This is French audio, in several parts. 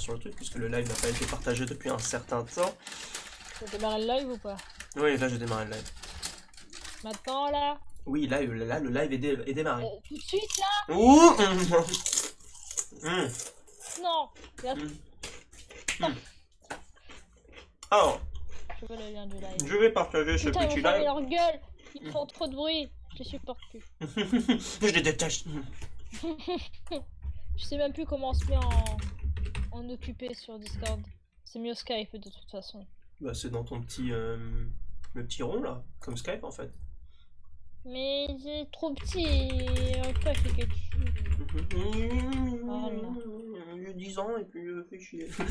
sur le truc, puisque le live n'a pas été partagé depuis un certain temps. Tu as démarré le live ou pas? Oui, là j'ai démarré le live. Maintenant là? Oui, là le live est démarré. Tout de suite là? Ouh. Non. Là, Alors, je veux le lien du live. je vais partager ce Putain, ils petit vont fermer live. leur gueule. Ils font trop de bruit. Je les supporte plus. Je les déteste. Je sais même plus comment on se met en occupé sur Discord. C'est mieux Skype de toute façon. Bah, c'est dans ton petit, le petit rond là, comme Skype en fait. Mais c'est trop petit. On peut pas cliquer dessus. Voilà. J'ai 10 ans et puis je fais chier. Mais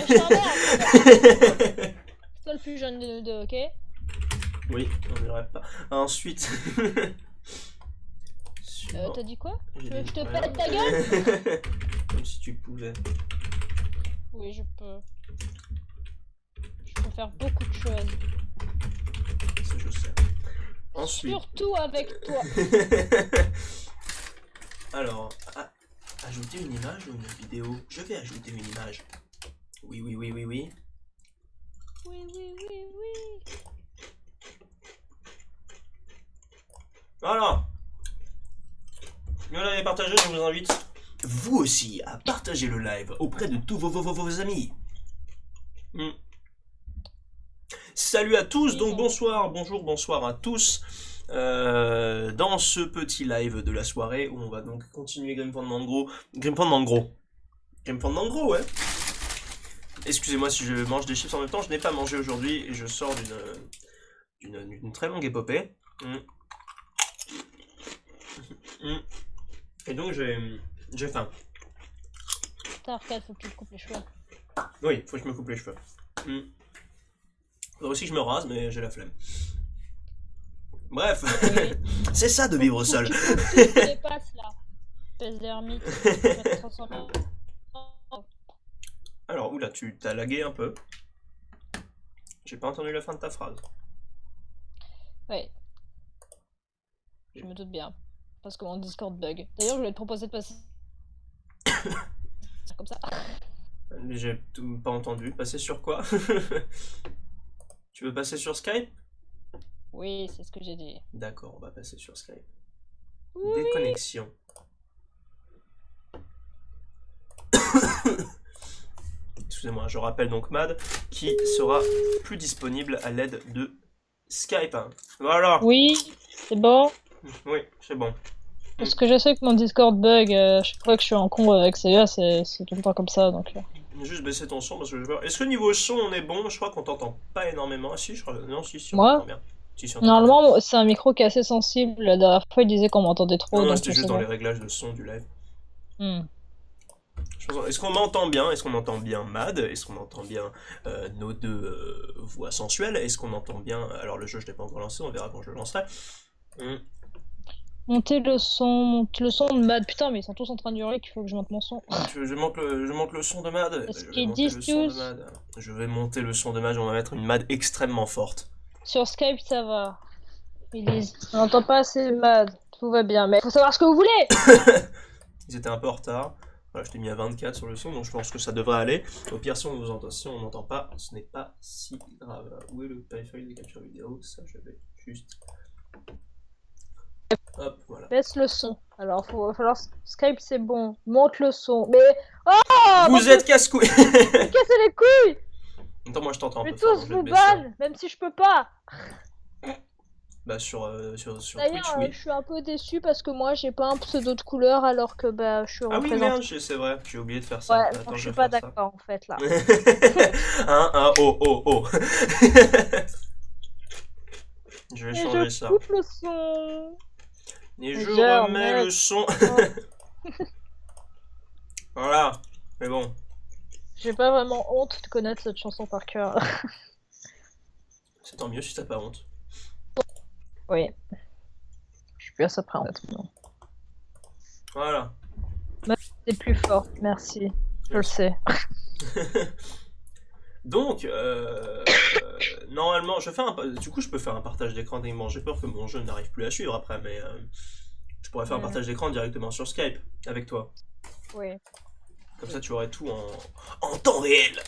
je t'emmerde. C'est toi le plus jeune de nous deux, ok? Oui, on ne rêve pas. Ensuite. T'as dit quoi? J'ai Tu veux dit- que je te voilà. pète ta gueule? Comme si tu pouvais. Oui, je peux. Je peux faire beaucoup de choses. Ça, je sais. Ensuite. Surtout avec toi. Alors, ajouter une image ou une vidéo? Je vais ajouter une image. Oui, oui, oui, oui, oui. Oui, oui, oui, oui. Voilà. Vous l'avez partagé, je vous invite, vous aussi, à partager le live auprès de tous vos amis. Salut à tous, donc bonsoir, bonjour, bonsoir à tous. Dans ce petit live de la soirée où on va donc continuer Grim Fandango. Grim Fandango, ouais. Excusez-moi si je mange des chips en même temps, je n'ai pas mangé aujourd'hui et je sors d'une très longue épopée. Et donc j'ai faim. Putain, Arcade, faut que tu te coupes les cheveux. Oui, faut que je me coupe les cheveux. Faudrait aussi que je me rase, mais j'ai la flemme. Bref, Oui. c'est ça de vivre seul. Tu dépasses là. Espèce d'ermite. Tu vas te transformer en- Alors, oula, tu t'as lagué un peu. J'ai pas entendu la fin de ta phrase. Ouais. Je me doute bien. Parce que mon Discord bug. D'ailleurs, je voulais te proposer de passer. Comme ça. Mais j'ai pas entendu. Passer sur quoi? Tu veux passer sur Skype? Oui, c'est ce que j'ai dit. D'accord, on va passer sur Skype. Oui. Déconnexion. Excusez-moi, je rappelle donc Mad qui sera plus disponible à l'aide de Skype. Voilà. Oui, c'est bon. Oui, c'est bon. Parce que je sais que mon Discord bug, chaque fois que je suis en con avec CEA, c'est tout le temps comme ça, donc... Juste baisser ton son parce que je vois. Est-ce que niveau son on est bon? Je crois qu'on t'entend pas énormément. Ah si, je crois. Non, si, on Moi t'entend bien. Si, on t'entend bien. Normalement, c'est un micro qui est assez sensible. La dernière fois, il disait qu'on m'entendait trop, Non, donc c'était c'est juste dans bon. les réglages de son du live. Hmm. Est-ce qu'on m'entend bien? Est-ce qu'on entend bien Mad? Est-ce qu'on entend bien nos deux voix sensuelles? Est-ce qu'on entend bien... Alors le jeu je l'ai pas encore lancé, on verra quand je le lancerai. Montez le son de Mad. Putain, mais ils sont tous en train de hurler qu'il faut que je monte mon son. Tu veux, je monte le son de Mad? Est-ce Je vais qu'ils monter disent le son de tous? Mad. Je vais monter le son de Mad, on va mettre une Mad extrêmement forte. Sur Skype, ça va. Ils disent, on n'entend pas assez Mad. Tout va bien, mais faut savoir ce que vous voulez. Ils étaient un peu en retard. Voilà, je t'ai mis à 24 sur le son, donc je pense que ça devrait aller. Au pire, si on nous entend, si on n'entend pas, ce n'est pas si grave. Où est le périphérique de capture vidéo? Ça, je vais juste... Hop, voilà. Baisse le son. Alors, va falloir... Skype, c'est bon. Monte le son. Mais... Oh! Vous êtes casse-couilles. Cassez les couilles! Attends, moi je t'entends un Mais peu fort, tous donc je vais vous te baisser. ban, même si je peux pas. Bah sur Twitch, D'ailleurs, oui. je suis un peu déçue parce que moi j'ai pas un pseudo de couleur alors que bah je suis Ah oui, représentée. merde, c'est vrai, j'ai oublié de faire ça. Ouais, Attends, donc je je suis vais pas faire ça. d'accord en fait là. Oh. Je vais Et changer je ça. coupe le son. Et je Genre, remets mec. le son. Voilà, mais bon. J'ai pas vraiment honte de connaître cette chanson par cœur. C'est tant mieux si t'as pas honte. Oui. Je suis bien ça près en fait. Voilà. C'est plus fort, merci. Je le sais. Donc, normalement, du coup, je peux faire un partage d'écran directement. J'ai peur que mon jeu n'arrive plus à suivre après, mais je pourrais faire un partage d'écran directement sur Skype avec toi. Oui. Comme ça, tu aurais tout en temps réel.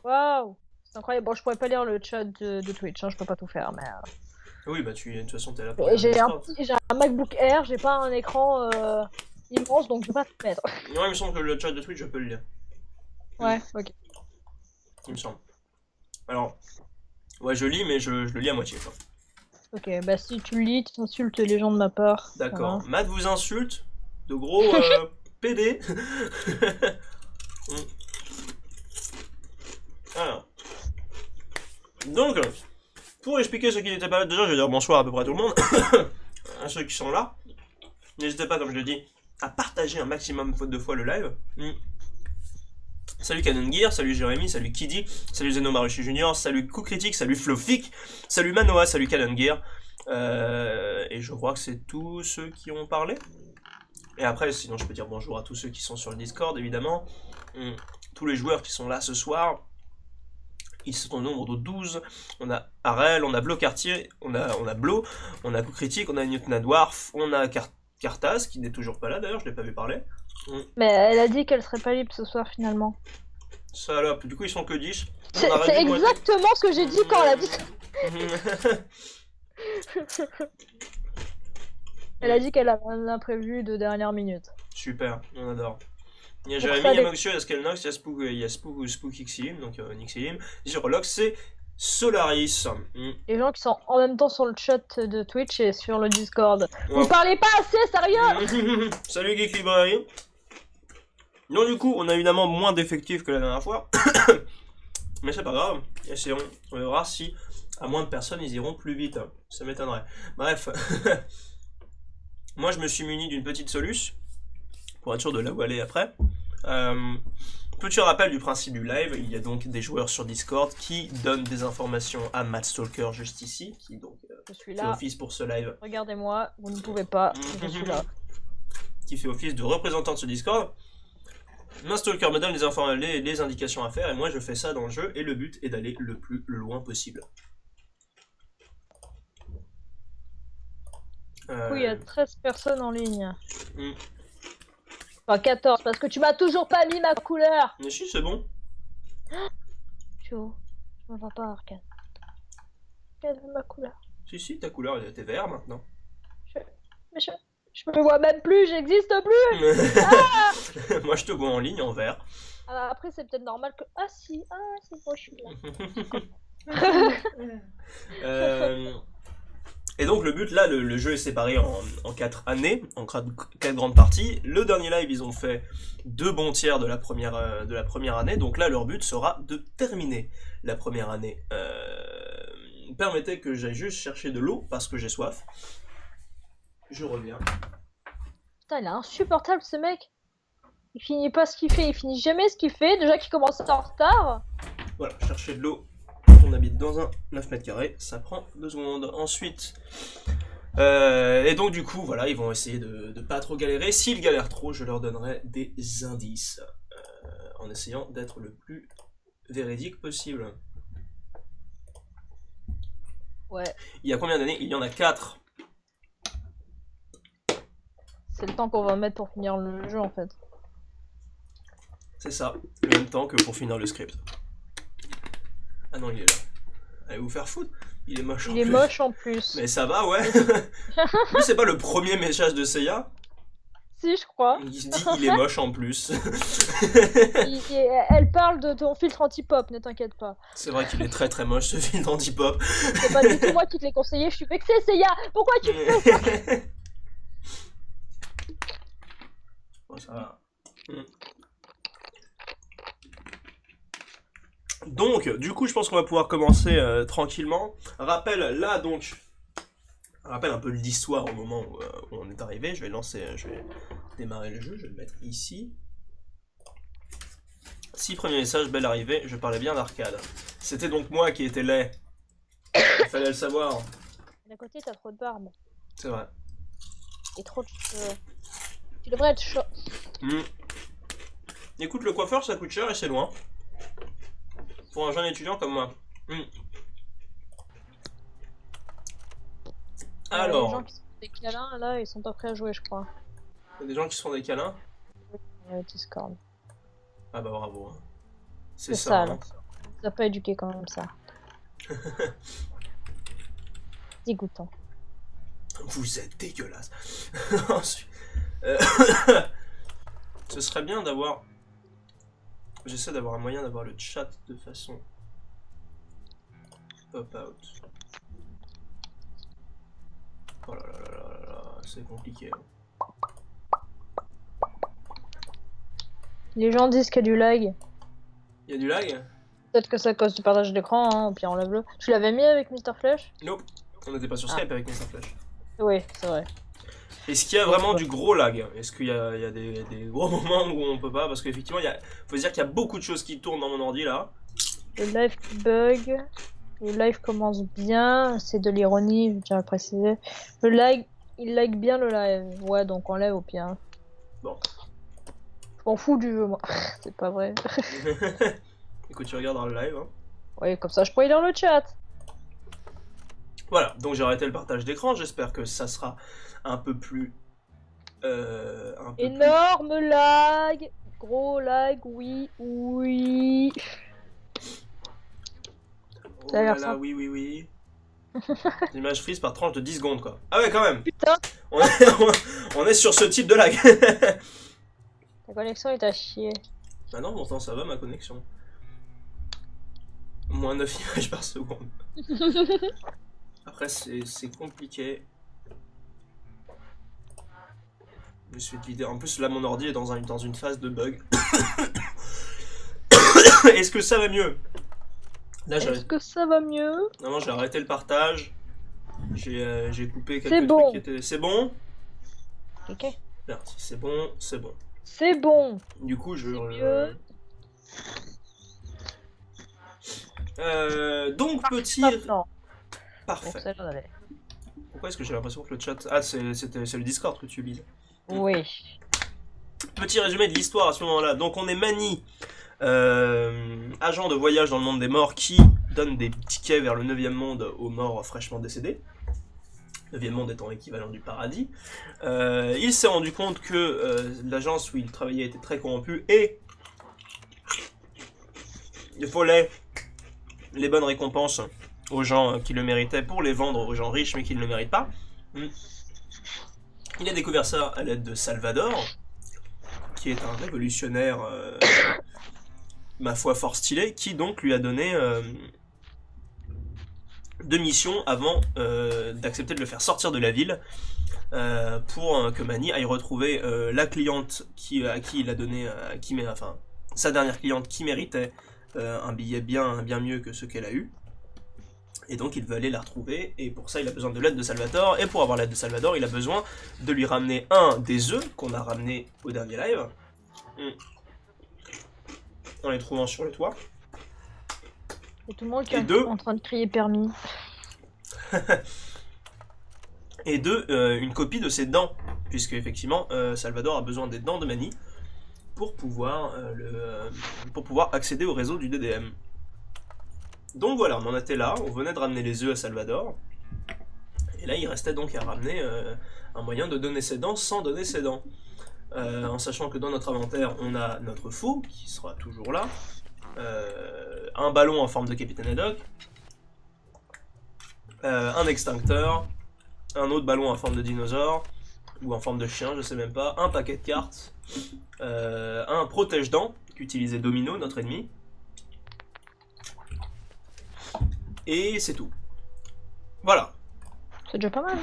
Waouh! C'est incroyable. Bon, je pourrais pas lire le chat de Twitch, hein, je peux pas tout faire, mais... Oui, bah de toute façon, t'es là pour Et regarder j'ai un MacBook Air, j'ai pas un écran immense, donc je peux pas tout mettre. Ouais, il me semble que le chat de Twitch, je peux le lire. Ouais, ok. Il me semble. Alors, ouais, je lis, mais je le lis à moitié, quoi. Ok, bah si tu le lis, tu insultes les gens de ma part. D'accord. Voilà. Matt vous insulte. De gros PD. Alors. Donc, pour expliquer ce qui n'était pas là, déjà, je vais dire bonsoir à peu près à tout le monde. À ceux qui sont là. N'hésitez pas, comme je le dis, à partager un maximum de fois le live. Salut Canon Gear, salut Jérémy, salut Kiddy, salut Zeno Marucci Junior, salut Coup Critique, salut Flofik, salut Manoa, salut Canon Gear. Et je crois que c'est tous ceux qui ont parlé. Et après, sinon je peux dire bonjour à tous ceux qui sont sur le Discord, évidemment. Tous les joueurs qui sont là ce soir. Ils sont au nombre de 12. On a Arel, on a Blocartier, on a Blo, on a Coup Critique, on a Newton Dwarf, on a Cartaz, qui n'est toujours pas là d'ailleurs, je l'ai pas vu parler. Mais elle a dit qu'elle serait pas libre ce soir finalement. Salope, du coup ils sont que 10. C'est exactement ce que j'ai dit quand elle a dit ça. Elle a dit qu'elle a un imprévu de dernière minute. Super, on adore. Il y a Jérémy, il y a Moxio, il y a Skelnox, il y a Spook Xilim, donc Nixilim. Sur Lox, c'est Solaris. Les gens qui sont en même temps sur le chat de Twitch et sur le Discord. Ouais. Vous parlez pas assez, sérieux? Salut Geek Library. Donc du coup, on a évidemment moins d'effectifs que la dernière fois. Mais c'est pas grave, essayons. On verra si, à moins de personnes, ils iront plus vite. Ça m'étonnerait. Bref. Moi, je me suis muni d'une petite soluce, pour être sûr de là où aller après. Petit rappel du principe du live, il y a donc des joueurs sur Discord qui donnent des informations à Matt Stalker juste ici, qui donc fait office pour ce live. Regardez-moi, vous ne pouvez pas, je suis là. Qui fait office de représentant de ce Discord. Matt Stalker me donne les indications à faire, et moi je fais ça dans le jeu, et le but est d'aller le plus loin possible. Du coup, il y a 13 personnes en ligne. Enfin, 14, parce que tu m'as toujours pas mis ma couleur. Mais si, c'est bon. Tio, je me vois pas, Arcane. Quelle est ma couleur? Si, ta couleur, elle était vert maintenant. Mais je me vois même plus, j'existe plus. Ah moi, je te vois en ligne en vert. Alors après, c'est peut-être normal que... Ah si, c'est moi, je suis là. Et donc le but là, le jeu est séparé en 4 années, en 4 grandes parties. Le dernier live, ils ont fait 2 bons tiers de la première année, donc là leur but sera de terminer la première année. Permettez que j'aille juste chercher de l'eau parce que j'ai soif. Je reviens. Putain, il est insupportable ce mec. Il finit pas ce qu'il fait, il finit jamais ce qu'il fait, déjà qu'il commence en retard. Voilà, chercher de l'eau. On habite dans un 9 mètres carrés, ça prend 2 secondes. Ensuite, et donc du coup, voilà, ils vont essayer de pas trop galérer. S'ils galèrent trop, je leur donnerai des indices en essayant d'être le plus véridique possible. Ouais. Il y a combien d'années? Il y en a 4. C'est le temps qu'on va mettre pour finir le jeu en fait. C'est ça, le même temps que pour finir le script. Ah non, il est là. Allez vous faire foutre. Il est moche en plus. Il est moche en plus. Mais ça va, ouais. Mais c'est pas le premier message de Seiya. Si, je crois. Il se dit il est moche en plus. Elle parle de ton filtre anti-pop, ne t'inquiète pas. C'est vrai qu'il est très très moche ce filtre anti-pop. C'est pas du tout moi qui te l'ai conseillé, je suis vexée, Seiya. Pourquoi tu fais ça? Bon, ça va. Donc, du coup, je pense qu'on va pouvoir commencer tranquillement. Rappel un peu l'histoire au moment où on est arrivé. Je vais démarrer le jeu, je vais le mettre ici. 6 premiers messages, belle arrivée, je parlais bien d'arcade. C'était donc moi qui étais laid. Il fallait le savoir. D'un côté, t'as trop de barbe. C'est vrai. Et trop de cheveux. Tu devrais être chaud. Écoute, le coiffeur, ça coûte cher et c'est loin. Pour un jeune étudiant comme moi. Alors. Les gens qui sont des câlins, là, ils sont pas prêts à jouer, je crois. Il y a des gens qui se font des câlins. Discord. Ah bah bravo. Hein. C'est ça. sale. Hein. T'as pas éduqué quand même ça. Dégoûtant. Vous êtes dégueulasse. Euh, Ce serait bien d'avoir... J'essaie d'avoir un moyen d'avoir le chat de façon... Pop-out. Oh là là là là là là, c'est compliqué. Les gens disent qu'il y a du lag. Il y a du lag? Peut-être que c'est à cause du partage d'écran, hein, au pire enlève-le. Tu l'avais mis avec Mr. Flash? Nope. On n'était pas sur Skype avec Mr. Flash. Oui, c'est vrai. Est-ce qu'il y a vraiment du gros lag? Est-ce qu'il y a des gros moments où on peut pas? Parce qu'effectivement, faut se dire qu'il y a beaucoup de choses qui tournent dans mon ordi là. Le live qui bug. Le live commence bien. C'est de l'ironie, je tiens à le préciser. Le lag, il lag bien le live. Ouais, donc enlève au pire. Bon. Je m'en fous du jeu, moi. C'est pas vrai. Écoute, tu regardes dans le live. Hein. Oui, comme ça je pourrais lire le chat. Voilà, donc j'ai arrêté le partage d'écran. J'espère que ça sera un peu plus... Énorme lag. Gros lag, oui, oui. Oh là là, oui, oui, oui. L'image freeze par tranche de 10 secondes, quoi. Ah ouais, quand même. Putain. On est sur ce type de lag. Ta connexion est à chier. Bah non, pourtant ça va ma connexion. Moins 9 images par seconde. Après, c'est compliqué. Je suis vidé. En plus, là, mon ordi est dans une phase de bug. Est-ce que ça va mieux? Là, est-ce que ça va mieux? Non, j'ai arrêté le partage. J'ai coupé quelques trucs bon. Qui étaient... C'est bon? Ok. Merci, c'est bon, c'est bon. C'est bon. Du coup, je... mieux. Donc, petit... Maintenant. Parfait. Bon, pourquoi est-ce que j'ai l'impression que le chat... Ah, c'est le Discord que tu utilises. Oui. Petit résumé de l'histoire à ce moment-là. Donc, on est Manny, agent de voyage dans le monde des morts qui donne des tickets vers le 9e monde aux morts fraîchement décédés. 9e monde étant l'équivalent du paradis. Il s'est rendu compte que l'agence où il travaillait était très corrompue et il volait les bonnes récompenses aux gens qui le méritaient pour les vendre aux gens riches mais qui ne le méritent pas. Il a découvert ça à l'aide de Salvador, qui est un révolutionnaire, ma foi, fort stylé, qui donc lui a donné 2 missions avant d'accepter de le faire sortir de la ville pour que Manny aille retrouver la cliente à qui il a donné, sa dernière cliente qui méritait un billet bien mieux que ce qu'elle a eu. Et donc il veut aller la retrouver, et pour ça il a besoin de l'aide de Salvador, et pour avoir l'aide de Salvador, il a besoin de lui ramener un des œufs qu'on a ramené au dernier live, en les trouvant sur le toit. Et tout le monde qui est en train de crier permis. Et une copie de ses dents, puisque effectivement Salvador a besoin des dents de Manny pour pouvoir accéder au réseau du DDM. Donc voilà, on en était là, on venait de ramener les œufs à Salvador, et là il restait donc à ramener un moyen de donner ses dents sans donner ses dents. En sachant que dans notre inventaire, on a notre faux, qui sera toujours là, un ballon en forme de Capitaine Haddock, un extincteur, un autre ballon en forme de dinosaure, ou en forme de chien, je sais même pas, un paquet de cartes, un protège-dents, qu'utilisait Domino, notre ennemi, et c'est tout. Voilà. C'est déjà pas mal.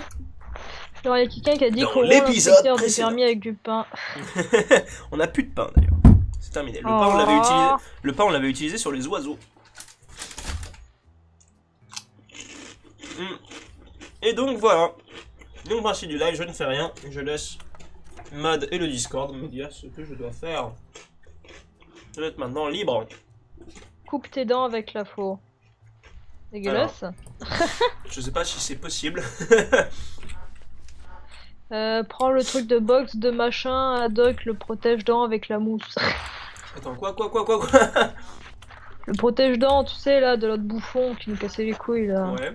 Alors, il y a quelqu'un qui a dit qu'on l'épisode du permis avec du pain. On n'a plus de pain d'ailleurs. C'est terminé. Le pain, on l'avait utilisé sur les oiseaux. Et donc voilà. Donc merci du live, je ne fais rien. Je laisse Mad et le Discord me dire ce que je dois faire. Je vais être maintenant libre. Coupe tes dents avec la faux. Dégueulasse. Je sais pas si c'est possible. Prends le truc de box de machin, Haddock le protège-dents avec la mousse. Attends, quoi? Le protège-dents, tu sais, là, de l'autre bouffon qui nous cassait les couilles, là. Ouais.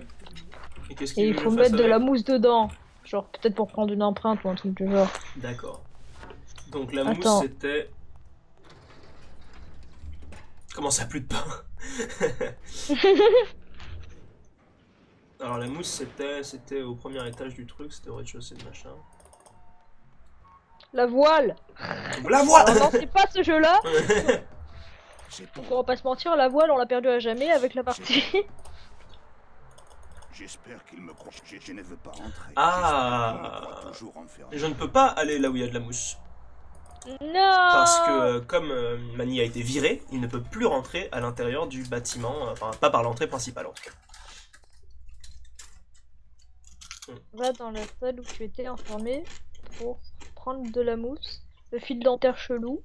Et qu'est-ce qu'il Et il faut mettre de la mousse dedans. Genre, peut-être pour prendre une empreinte ou un truc du genre. D'accord. Donc la mousse, c'était... Comment ça, plus de pain? Alors la mousse, c'était au premier étage du truc, c'était au rez-de-chaussée de machin. La voile. La voile. Alors, non, c'est pas ce jeu-là. Donc, on va pas se mentir, la voile, on l'a perdue à jamais avec la partie. J'espère qu'il me croit. Je ne veux pas rentrer. Ah. Toujours enfermé. Et je ne peux pas aller là où il y a de la mousse. Non. Parce que comme Manny a été viré, il ne peut plus rentrer à l'intérieur du bâtiment, enfin pas par l'entrée principale en tout cas. Va dans la salle où tu étais enfermé pour prendre de la mousse, le fil dentaire chelou.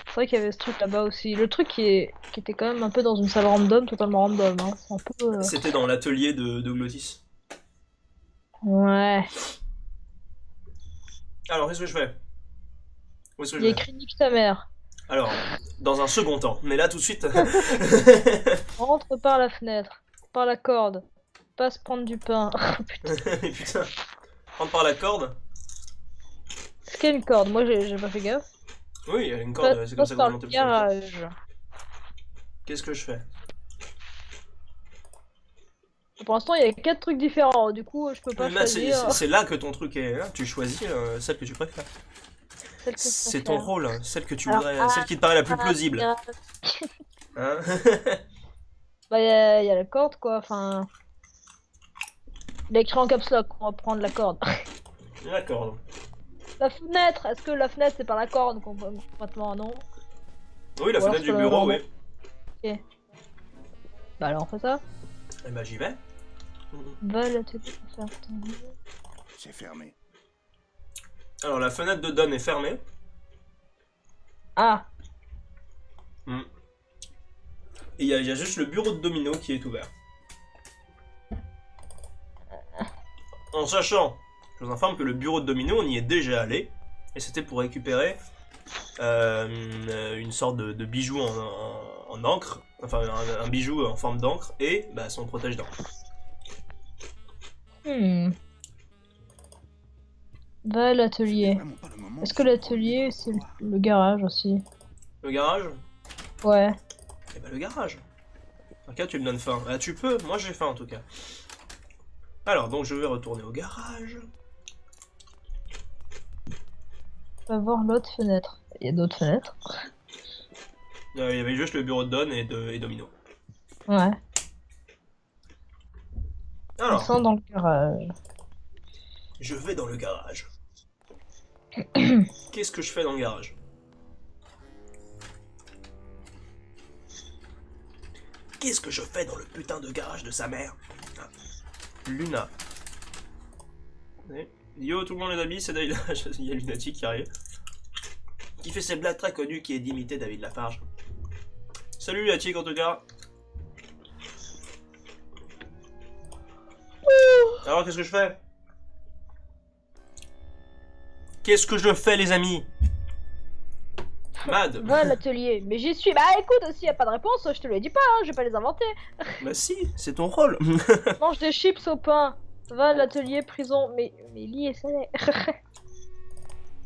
C'est vrai qu'il y avait ce truc là-bas aussi. Le truc qui était quand même un peu dans une salle random, totalement random. Hein. C'est un peu. C'était dans l'atelier de Glottis. Ouais. Alors qu'est-ce que je fais? Où est-ce que Il je y a vais? écrit nique ta mère. Alors, dans un second temps, mais là tout de suite. Rentre par la fenêtre, par la corde, passe prendre du pain. Mais putain, prendre par la corde? Est-ce qu'il y a une corde? Moi j'ai pas fait gaffe. Oui, il y a une corde, c'est comme ça Passe que par vous le montez sur le toit. garage. Qu'est-ce que je fais? Pour l'instant il y a 4 trucs différents, du coup je peux pas Là, choisir c'est là que ton truc est. Là, tu choisis celle que tu préfères. celle que je C'est ton préfère. rôle, celle que tu Alors, voudrais, celle qui te paraît la plus plausible. y a- Hein? Bah y a la corde quoi, enfin... Il a écrit en caps lock, on va prendre la corde. La corde. La fenêtre, est-ce que la fenêtre c'est par la corde complètement non? Oui, la Ou alors fenêtre du c'est bureau, le- oui. Bah alors on fait ça. Eh ben j'y vais. Va là te faire ton... C'est fermé. Alors la fenêtre de Don est fermée. Ah, Et il y a juste le bureau de Domino qui est ouvert. En sachant, je vous informe que le bureau de Domino, on y est déjà allé. Et c'était pour récupérer une sorte de bijou en encre. Enfin, un bijou en forme d'encre et bah, son protège-dents. va à l'atelier. Vraiment pas le moment Est-ce que l'atelier c'est le garage aussi? Le garage? Ouais. Eh ben le garage. En cas, tu me donnes faim. Ah, tu peux, moi j'ai faim en tout cas. Alors, donc je vais retourner au garage. Va voir l'autre fenêtre. Il y a d'autres fenêtres. Il y avait juste le bureau de Don et Domino. Ouais. Alors, Ils sont dans le garage. je vais dans le garage. Qu'est-ce que je fais dans le garage? Qu'est-ce que je fais dans le putain de garage de sa mère? Ah. Luna. Yo, tout le monde les amis, c'est David. Il y a Lunatic qui arrive. Qui fait ses blagues très connues, qui est d'imiter David Lafarge. Salut Lunatic en tout cas. Alors qu'est-ce que je fais? Qu'est-ce que je fais les amis? Mad. Va à l'atelier. Mais j'y suis. Bah écoute, s'il y a pas de réponse, je te le dis pas, hein, je vais pas les inventer. Bah si, c'est ton rôle. Mange des chips au pain. Va à l'atelier prison. Mais lié, ça l'est.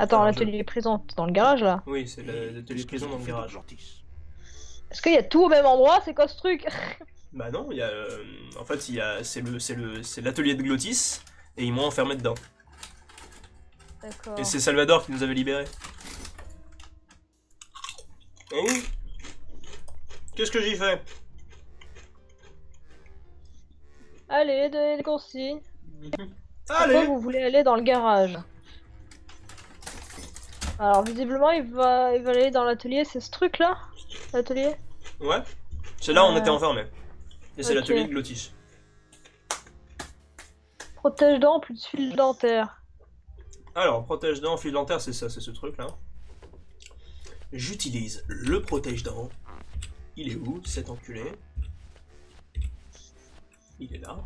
Attends, Alors, l'atelier prison, t'es dans le garage là? Oui, c'est l'atelier prison dans le garage. Est-ce qu'il y a tout au même endroit? C'est quoi ce truc? Bah non, il y a, en fait, c'est l'atelier de Glottis et ils m'ont enfermé dedans. D'accord. Et c'est Salvador qui nous avait libérés. Oh. Qu'est-ce que j'y fais? Allez, des consignes. Pourquoi Allez. vous voulez aller dans le garage? Alors visiblement il va aller dans l'atelier, c'est ce truc là? L'atelier? Ouais. C'est là où on était enfermés. Et c'est Ok. l'atelier de Glottis. Protège-dents plus de fil dentaire. Alors, protège-dents, fil dentaire, c'est ça, c'est ce truc là. J'utilise le protège-dents. Il est où, cet enculé? Il est là.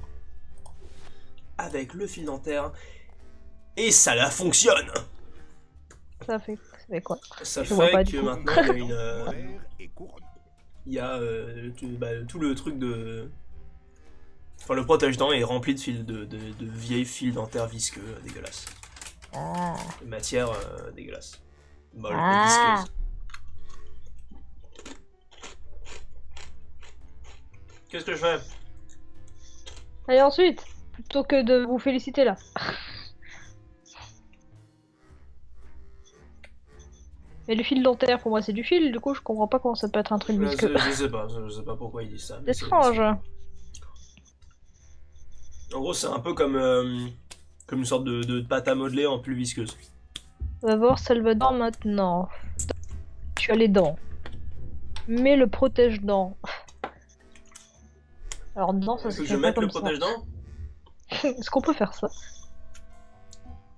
Avec le fil dentaire. Et ça la fonctionne! Ça fait quoi? Ça Je vois fait pas, que du coup. maintenant il y a une. Vert et couronne. Il y a tout le truc de. Enfin, le protège-dents est rempli de fils de vieilles fils dentaires visqueux, dégueulasses. Ah. De matière dégueulasse. Molle Ah. et visqueuse. Qu'est-ce que je fais? Allez, ensuite, plutôt que de vous féliciter là. Mais le fil dentaire, pour moi, c'est du fil, du coup, je comprends pas comment ça peut être un truc visqueux. Je sais pas pourquoi ils disent ça. mais C'est étrange. En gros, c'est un peu comme une sorte de pâte à modeler en plus visqueuse. On va voir Salvador maintenant. Tu as les dents. Mais le protège-dents. Alors non, ça Faut se que je fait pas mette le comme ça. protège-dents? Est-ce qu'on peut faire ça?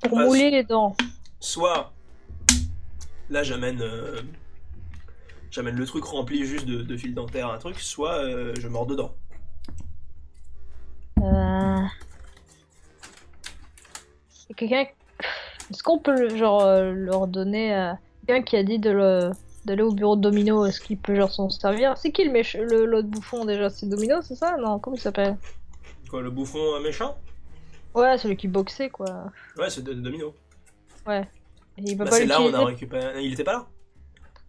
Pour Bah, mouler les dents. Soit, là j'amène le truc rempli juste de fil dentaire, un truc, soit je mords dedans. Et quelqu'un... Est-ce qu'on peut genre leur donner à quelqu'un qui a dit d'aller au bureau de Domino, est-ce qu'il peut genre s'en servir? C'est qui l'autre bouffon déjà? C'est Domino, c'est ça? Non, comment il s'appelle? Quoi, le bouffon méchant? Ouais, celui qui boxait quoi. Ouais, c'est Domino. Ouais. Et il peut Bah pas c'est là où on a l'utiliser. récupéré... Il était pas là?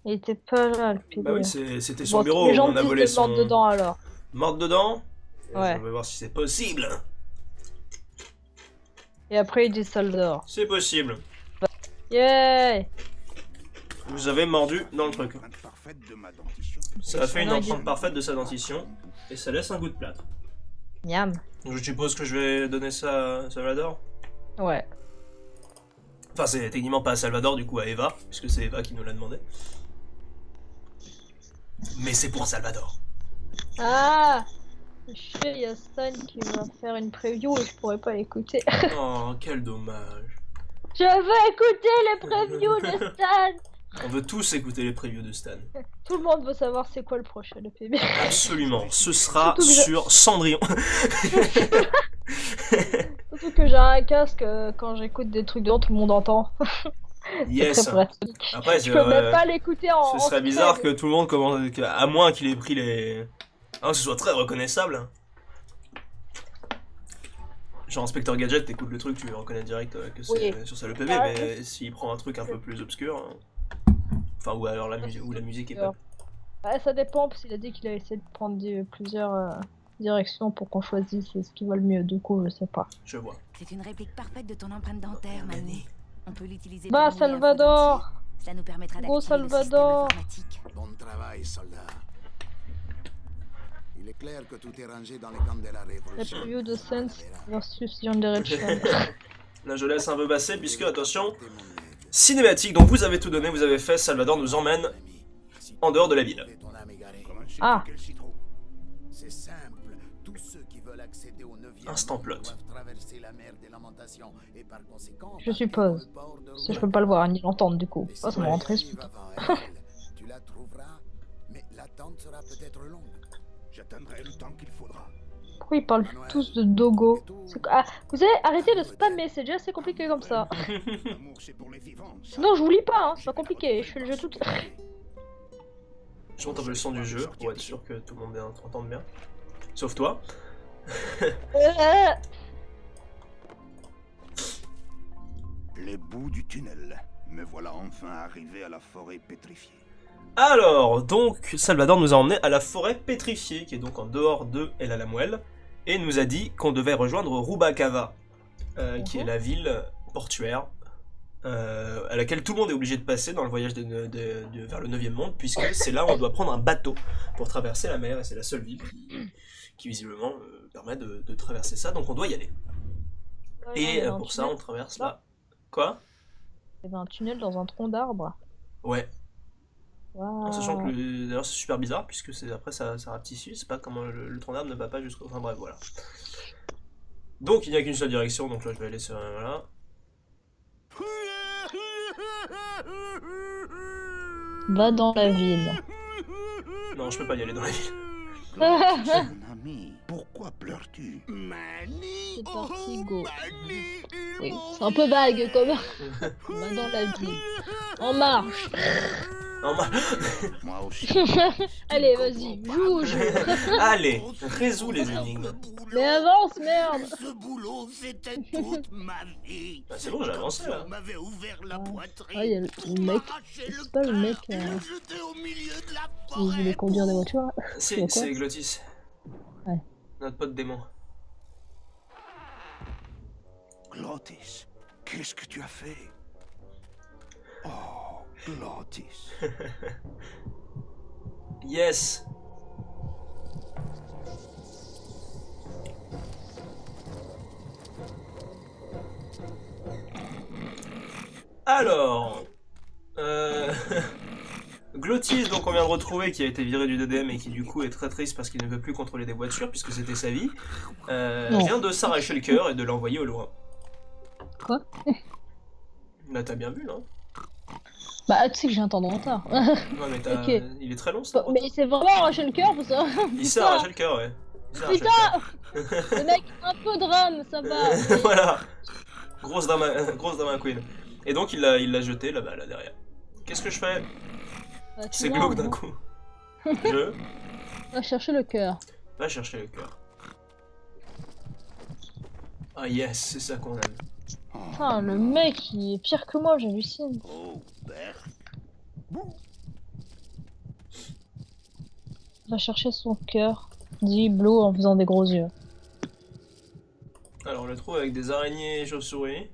Il était pas là, le PD. Bah oui, c'était son Bon, bureau les où gens on a disent volé de mordre son... dedans alors. Morte dedans? Ouais. On va voir si c'est possible. Et après il dit Salvador. C'est possible. Yeah! Vous avez mordu dans le truc. L'empreinte parfaite de ma dentition. Ça a fait une Ouais, empreinte parfaite de sa dentition. Et ça laisse un goût de plâtre. Miam. Donc je suppose que je vais donner ça à Salvador. Ouais. Enfin, c'est techniquement pas à Salvador, du coup à Eva, puisque c'est Eva qui nous l'a demandé. Mais c'est pour Salvador. Ah! Je sais, il y a Stan qui va faire une preview et je pourrais pas l'écouter. Oh, quel dommage. Je veux écouter les previews de Stan! On veut tous écouter les previews de Stan. Tout le monde veut savoir c'est quoi le prochain EPB. Absolument. Ce sera Surtout que je- sur Cendrillon. Surtout que j'ai un casque, quand j'écoute des trucs dedans, tout le monde entend. Yes. C'est très pratique. Après, Je peux même pas l'écouter en. ce en serait secret. bizarre que tout le monde commence... À moins qu'il ait pris les... Ah, que ce soit très reconnaissable. Genre Inspector Gadget, t'écoutes le truc, tu reconnais direct que c'est Oui. sur ça le PV, Ah, mais s'il prend un truc un peu plus obscur... Enfin, ou alors la musique est pas... Ouais, ça dépend, parce qu'il a dit qu'il a essayé de prendre plusieurs directions pour qu'on choisisse ce qui va le mieux. Du coup, je sais pas. Je vois. C'est une réplique parfaite de ton empreinte dentaire, Manu. On peut l'utiliser Bah, pour mouiller un faux Salvador! dentier. Ça nous permettra Gros d'activer le système Salvador. informatique. Bon travail, soldat. Il est clair que tout est rangé dans les camps de la La révolution. preview de Sense versus Young Direction. Là, je laisse un peu passer, puisque, attention, cinématique, donc vous avez tout donné, vous avez fait, Salvador nous emmène en dehors de la ville. Ah. C'est simple. Tous ceux qui veulent accéder au 9e Instant plot. doivent traverser la mer des Lamentations et par conséquent Je suppose. passer dans le port de Parce que je Rouen. peux pas le voir ni l'entendre du coup. Mais Oh, si ça m'a tu rentré. arrives avant elle, tu la trouveras, mais l'attente sera peut-être longue. J'attendrai le temps qu'il faudra. Pourquoi ils parlent tous de Dogo? Ah, vous avez arrêté de spammer, c'est déjà assez compliqué comme ça. L'amour, c'est pour les vivants. Sinon, je vous lis pas, hein, c'est pas compliqué. Je fais le jeu tout. Je monte un peu le son du jeu, pour être sûr que tout le monde entende bien. Sauf toi. Les bouts du tunnel. Me voilà enfin arrivé à la forêt pétrifiée. Alors, donc, Salvador nous a emmené à la forêt pétrifiée, qui est donc en dehors de El Alamuel, et nous a dit qu'on devait rejoindre Rubacava, qui est la ville portuaire, à laquelle tout le monde est obligé de passer dans le voyage vers le 9e monde, puisque c'est là où on doit prendre un bateau pour traverser la mer, et c'est la seule ville qui visiblement permet de traverser ça, donc on doit y aller. Et pour ça, on traverse là. Quoi? Il y avait un tunnel dans un tronc d'arbre. Ouais. Waouh. En sachant que d'ailleurs c'est super bizarre puisque après ça rapetit, c'est pas comment le tronc d'arbre ne va pas jusqu'au... Enfin bref, voilà. Donc il n'y a qu'une seule direction, donc là je vais aller sur... Voilà. Va dans la ville. Non, je peux pas y aller dans la ville. Mon ami, pourquoi pleures-tu? C'est parti, go. Oui, c'est un peu vague comme. Va dans la ville. En marche. Non, Moi aussi. Allez, vas-y, joue au jeu. Allez, résous les énigmes. Mais avance, merde. Ce boulot, c'était toute ma vie. Bah, c'est bon, j'ai avancé là. On m'avait ouvert la poitrine. Ah, il y a le mec. C'est pas le mec Jeté au milieu de la qui forêt. voulait conduire des voitures. C'est Glottis. Ouais. Notre pote démon. Glottis, qu'est-ce que tu as fait? Oh, Glottis. Yes. Alors, Glottis, donc on vient de retrouver, qui a été viré du DDM et qui du coup est très triste parce qu'il ne veut plus contrôler des voitures puisque c'était sa vie, vient de s'arracher le cœur et de l'envoyer au loin. Quoi? Là t'as bien vu, non? Bah, tu sais que j'ai un temps de retard. Ouais, mais t'as... Ok. il est très long, ça. Mais c'est vraiment arraché le cœur pour ça. Il s'est arraché le cœur, ouais. Il s'est arraché le Putain! Le mec, un peu de rame, ça va. cœur. Voilà. Grosse drama queen. Et donc il l'a jeté là-bas, là derrière. Qu'est-ce que je fais? Bah, tu C'est vois, glauque d'un bon. coup. Je Va chercher le cœur. va chercher le cœur. Ah yes, c'est ça qu'on aime. Putain, le mec, il est pire que moi, j'hallucine. Oh, Bert. Va chercher son cœur, dit Blow en faisant des gros yeux. Alors on le trouve avec des araignées et chauves-souris.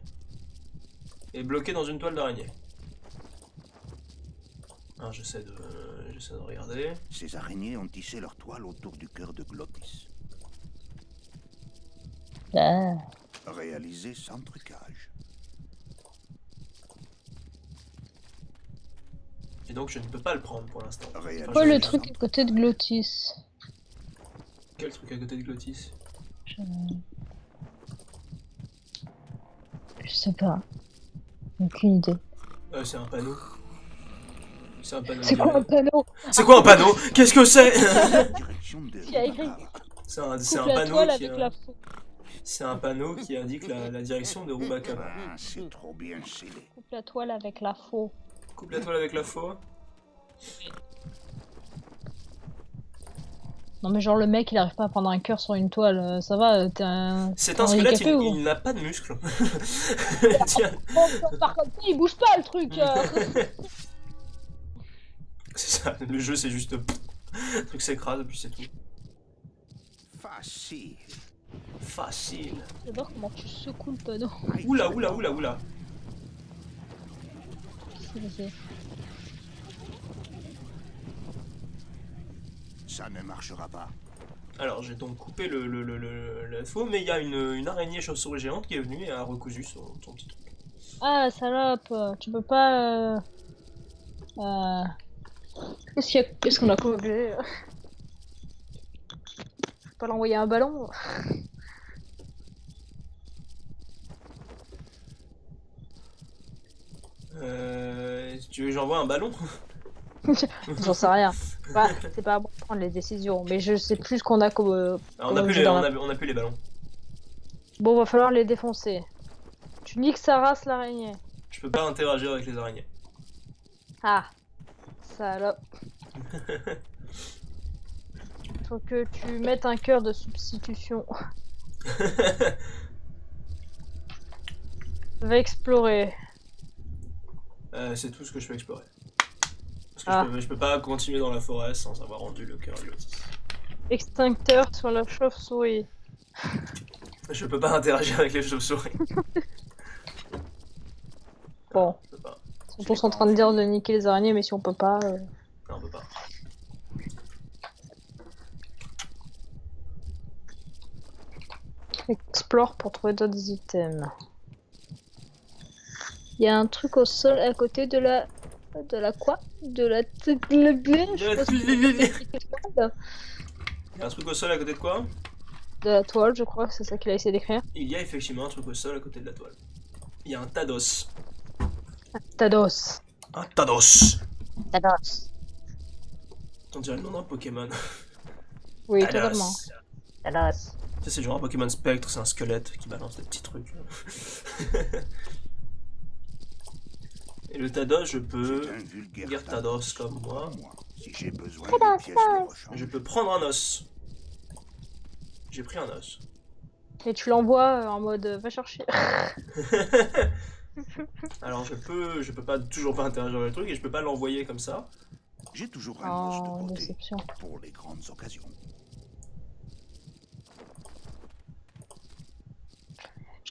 Et bloqué dans une toile d'araignée. Alors j'essaie de regarder. Ces araignées ont tissé leur toile autour du cœur de Glottis. Ah. Réalisé sans trucage. Et donc je ne peux pas le prendre pour l'instant. Réalisé Quoi le je- truc à côté de Glottis? Quel truc à côté de Glottis? Je sais pas. Aucune idée. C'est un panneau. C'est un panneau. C'est quoi un panneau? C'est quoi un panneau? Qu'est-ce que c'est? Direction de Il y a écrit. C'est un Coupe la panneau toile qui avec la faux. c'est un panneau qui indique la direction de Rubacama. Ah, c'est trop bien scellé. Coupe la toile avec la faux. Coupe la toile avec la faux. Non mais genre le mec il arrive pas à prendre un cœur sur une toile, ça va, t'es un... C'est un squelette, handicapé, ou... il n'a pas de muscles. Tiens, Bon, par contre il bouge pas le truc. c'est ça, le jeu c'est juste... Le truc s'écrase et puis c'est tout. Facile. Facile. J'adore comment tu secoues le panneau. Oula, oula, oula, oula. C'est- Ça ne marchera pas. Alors j'ai donc coupé la faux, mais il y a une araignée chauve-souris géante qui est venue et a recousu son petit truc. Ah salope, tu peux pas... Qu'est-ce qu'on a comme objet? Je peux pas l'envoyer un ballon? Si tu veux que j'envoie un ballon? J'en sais rien. Bah, c'est pas à moi de prendre les décisions, mais je sais plus ce qu'on a comme... Ah, on a plus les ballons. Bon, va falloir les défoncer. Tu niques sa race l'araignée. Je peux pas interagir avec les araignées. Ah, salope. Faut que tu mettes un cœur de substitution. Va explorer. C'est tout ce que je peux explorer. Parce que Ah. je peux pas continuer dans la forêt sans avoir rendu le cœur à Glottis. Extincteur sur la chauve-souris. Je peux pas interagir avec les chauves-souris. Bon, Je peux pas. ils sont tous en train de dire de niquer les araignées, mais si on peut pas... Non, on peut pas. Explore pour trouver d'autres items. Il y a un truc au sol à côté de la... De la quoi? De la... Je sais pas ce que c'est. Il y a un truc au sol à côté de quoi? De la toile, je crois, c'est ça qu'il a essayé d'écrire. Il y a effectivement un truc au sol à côté de la toile. Il y a un tas d'os. Tados. Un tas d'os. Tados. On dirait le nom d'un Pokémon. Oui, Tados. totalement. Tados. Ça, c'est genre un Pokémon spectre, c'est un squelette qui balance des petits trucs. Et le Tados, je peux... C'est un vulgaire Regarde Tados comme moi. Si j'ai besoin de pièces de rechange, Je peux prendre un os. J'ai pris un os. Et tu l'envoies en mode va chercher. Alors je peux pas toujours pas interagir avec le truc et je peux pas l'envoyer comme ça. j'ai toujours un os de Oh, côté déception. pour les grandes occasions.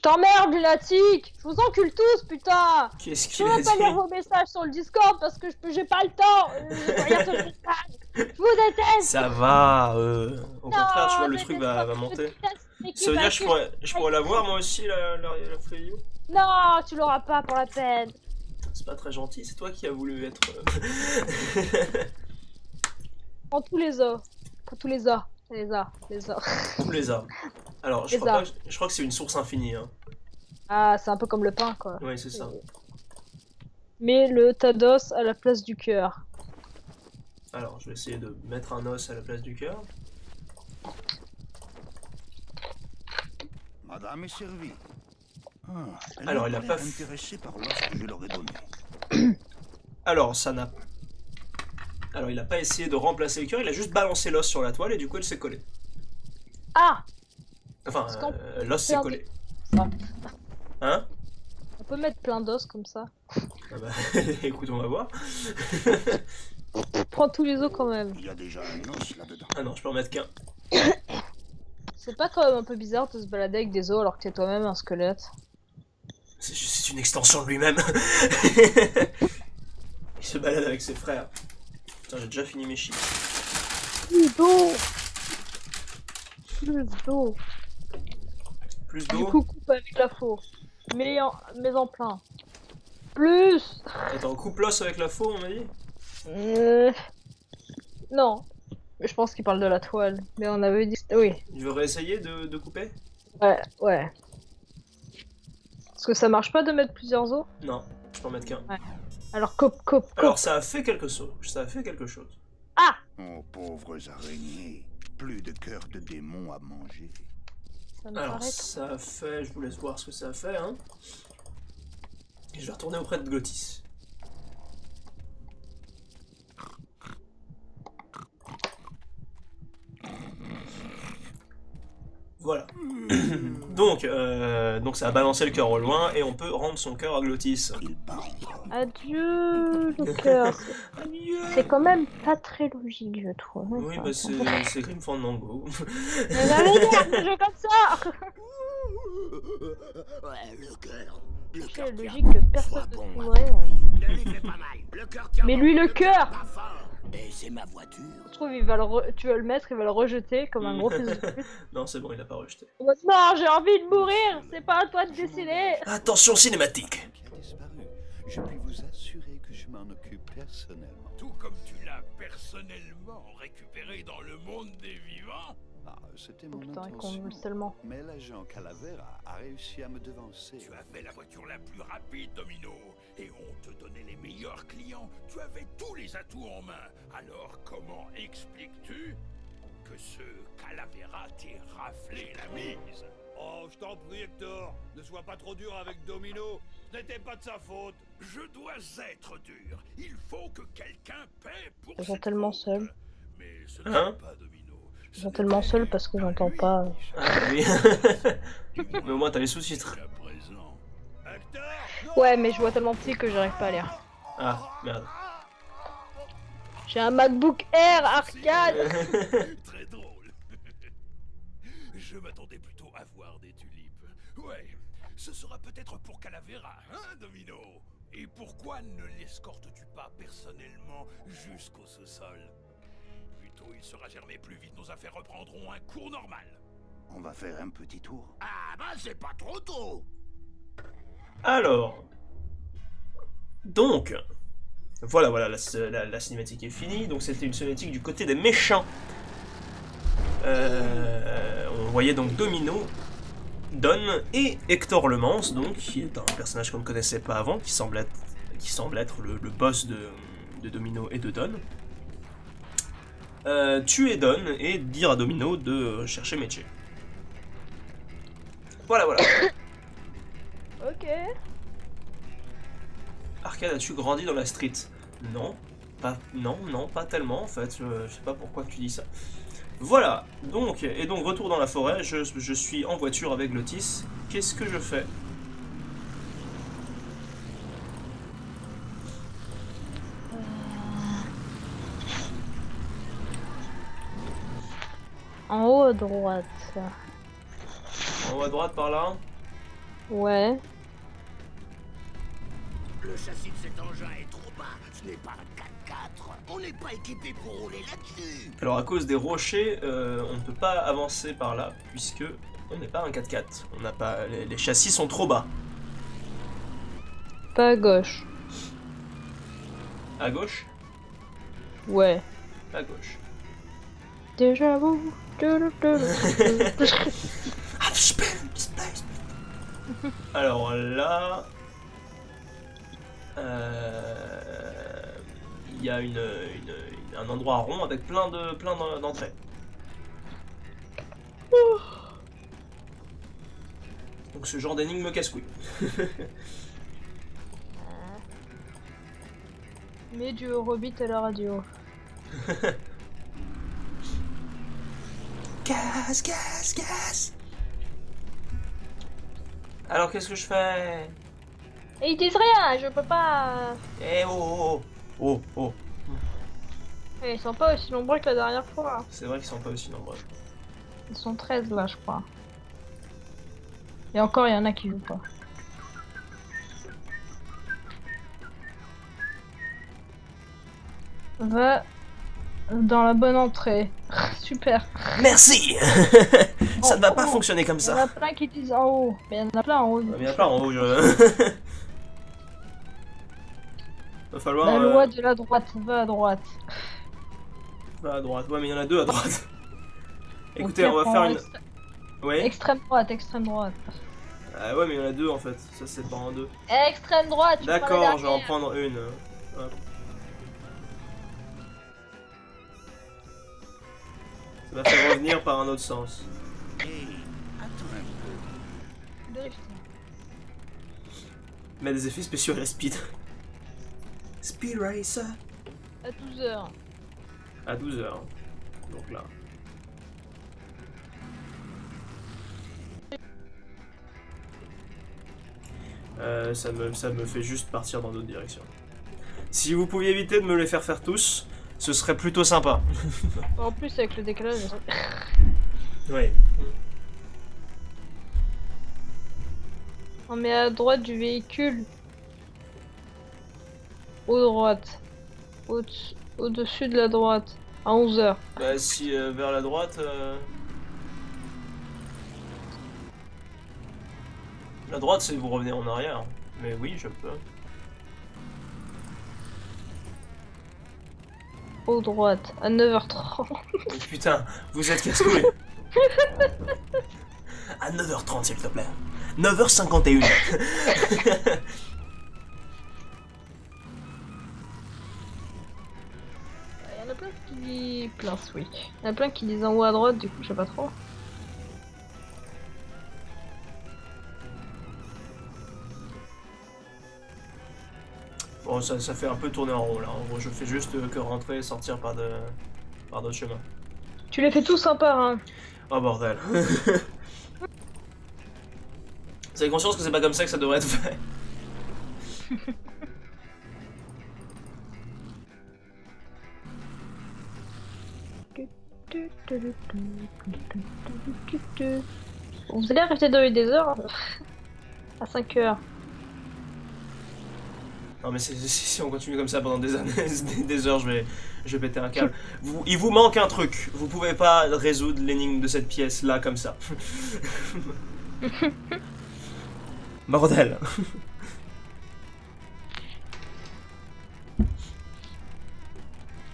t'emmerde, lunatique! Je vous encule tous, putain! Qu'est-ce Je qu'il peux a même pas dit? lire vos messages sur le Discord parce que j'ai pas le temps! Je regarde sur le message. Je vous déteste! Ça va, au contraire, tu vois, Non, le je truc déteste va pas- monter. je déteste l'équipe Ça veut dire avec que qui je pourrais la voir moi aussi, la preview? Non, tu l'auras pas pour la peine! C'est pas très gentil, c'est toi qui as voulu être... Prends tous les os. Prends tous les os. Les os. Les os. Tous les as. Alors, Les as. je crois que c'est une source infinie, hein. Ah, c'est un peu comme le pain, quoi. Oui, c'est ça. Mets le tas d'os à la place du cœur. Alors, je vais essayer de mettre un os à la place du cœur. Madame est servie. Elle Alors, n'a il a l'air pas intéressée par l'os que je leur ai donné. Alors, ça n'a... Alors, il a pas essayé de remplacer le cœur, il a juste balancé l'os sur la toile et du coup, elle s'est collée. Ah! Enfin, Parce qu'on l'os s'est faire collé. Ça. Hein? On peut mettre plein d'os comme ça. Ah bah, écoute, on va voir. Prends tous les os quand même. Il y a déjà un os là-dedans. Ah non, je peux en mettre qu'un. C'est pas quand même un peu bizarre de se balader avec des os alors que t'es toi-même un squelette? C'est une extension de lui-même. Il se balade avec ses frères. Putain, j'ai déjà fini mes chips. Plus d'eau! Plus d'eau! Plus Du d'eau. coup, coupe avec la faux. Mets en plein. Plus! Attends, coupe l'os avec la faux, on m'a dit? Non. Je pense qu'il parle de la toile. Mais on avait dit... Oui. Tu veux réessayer de couper? Ouais, ouais. Est-ce que ça marche pas de mettre plusieurs os? Non, je peux en mettre qu'un. Alors coupe. Alors, ça a fait quelque chose. Ça a fait quelque chose. Ah! Oh, pauvres araignées. Plus de cœur de démon à manger. Ça me Alors, paraît... ça a fait... Je vous laisse voir ce que ça a fait, hein. Et je vais retourner auprès de Glottis. Voilà. donc ça a balancé le cœur au loin et on peut rendre son cœur à Glottis. Il bat encore. Adieu, le cœur. C'est quand même pas très logique, je trouve. Oui, bah c'est Grim Fandango. Mais j'avais dit un jeu comme ça. Ouais, le cœur. Le C'est logique que personne ne trouverait. Ne lui fais pas mal. Le cœur tient Mais bon. lui, le cœur. Pas fort. Et c'est ma voiture. Je trouve tu vas le mettre, il va le rejeter comme un gros fils de pute. Non, c'est bon, il a pas rejeté. En mode, non, j'ai envie de mourir. C'est pas à toi de décider. Attention cinématique. Qui a disparu. Je puis vous assurer que je m'en occupe personnellement. Tout comme tu l'as personnellement récupéré dans le monde des vivants. Ah, c'était mon Putain, il intention. convulse tellement. Mais l'agent Calavera a réussi à me devancer. Tu avais la voiture la plus rapide, Domino, et on te donnait les meilleurs clients. Tu avais tous les atouts en main. Alors comment expliques-tu que ce Calavera t'ait raflé la mise? Oh, je t'en prie, Hector, ne sois pas trop dur avec Domino. Ce n'était pas de sa faute. Je dois être dur. Il faut que quelqu'un paie pour Ils sont cette tellement faute. seuls. Mais ce Hein? n'est pas Domino. Ils sont tellement seuls parce que j'entends pas. Ah oui. Mais au moins t'as les sous-titres. À présent. Hector, non. Ouais, mais je vois tellement petit que j'arrive pas à lire. Ah, merde. J'ai un MacBook Air arcade. Très drôle. Je m'attendais plutôt à voir des tulipes. Ouais, ce sera peut-être pour Calavera, hein, Domino? Et pourquoi ne l'escortes-tu pas personnellement jusqu'au sous-sol? Plutôt il sera germé plus vite, nos affaires reprendront un cours normal. On va faire un petit tour. Ah bah c'est pas trop tôt. Alors. Donc. Voilà, la cinématique est finie. Donc c'était une cinématique du côté des méchants. On voyait donc Domino, Don et Hector Le Mans, donc, qui est un personnage qu'on ne connaissait pas avant, qui semble être le boss de Domino et de Don. Tuer Don et dire à Domino de chercher Meche. Voilà. Ok. Arcade, as-tu grandi dans la street? Non. Non, pas tellement en fait. Je sais pas pourquoi tu dis ça. Voilà, donc retour dans la forêt, je suis en voiture avec Glottis. Qu'est-ce que je fais? En haut à droite. En haut à droite par là? Ouais. Le châssis de cet engin est trop bas. Ce n'est pas un 4x4. On n'est pas équipé pour rouler là-dessus. Alors à cause des rochers, on ne peut pas avancer par là, puisque on n'est pas un 4x4. On n'a pas... les châssis sont trop bas. Pas à gauche. À gauche? Ouais. À gauche. Déjà vous. Alors là... il y a un endroit rond avec plein d'entrées. Donc ce genre d'énigme me casse-couille. Mets du Eurobeat à la radio. Casse. Alors qu'est-ce que je fais? Et ils disent rien, je peux pas. Eh oh. Et ils sont pas aussi nombreux que la dernière fois. C'est vrai qu'ils sont pas aussi nombreux. Ils sont 13 là, je crois. Et encore, il y en a qui jouent pas. Va dans la bonne entrée. Super. Merci. Ça ne va pas fonctionner comme Il y en ça. a plein qui disent en haut. Mais il y en a plein en haut. Mais il y en a plein en haut. Va falloir... La loi de la droite, va à droite. Va à droite. Ouais mais il y en a deux à droite. Écoutez, Au pire, on va prends faire une... Oui. Extrême droite, extrême droite. Ah ouais mais il y en a deux en fait. Ça c'est pas en deux. Extrême droite, tu prends la D'accord, je vais en dernière. prendre une. Hop. Ça m'a fait revenir par un autre sens. Hé, attends un peu. Drift. Mais des effets spéciaux à la speed. Speed Racer. À 12h. À 12h. Donc là. Ça me fait juste partir dans d'autres directions. Si vous pouviez éviter de me les faire tous, ce serait plutôt sympa. En plus, avec le décalage. Ouais. On met à droite du véhicule. Au droite. Au-dessus de la droite. À 11h. Bah si vers la droite... La droite c'est vous revenez en arrière. Mais oui, je peux. Au droite. À 9h30. Putain, vous êtes casse-couilles. À 9h30 s'il te plaît. 9h51. Il y en a plein qui... Plein, oui. Il y en a plein qui disent en haut à droite, du coup, je sais pas trop. Bon, ça fait un peu tourner en rond là. En gros, je fais juste que rentrer et sortir par d'autres chemins. Tu les fais tous un par un. Oh bordel. Vous avez conscience que c'est pas comme ça que ça devrait être fait? Vous allez rester dans les des heures à 5h. Non mais si on continue comme ça pendant des années, des heures, je vais péter un câble. Il vous manque un truc. Vous pouvez pas résoudre l'énigme de cette pièce là comme ça. Bordel.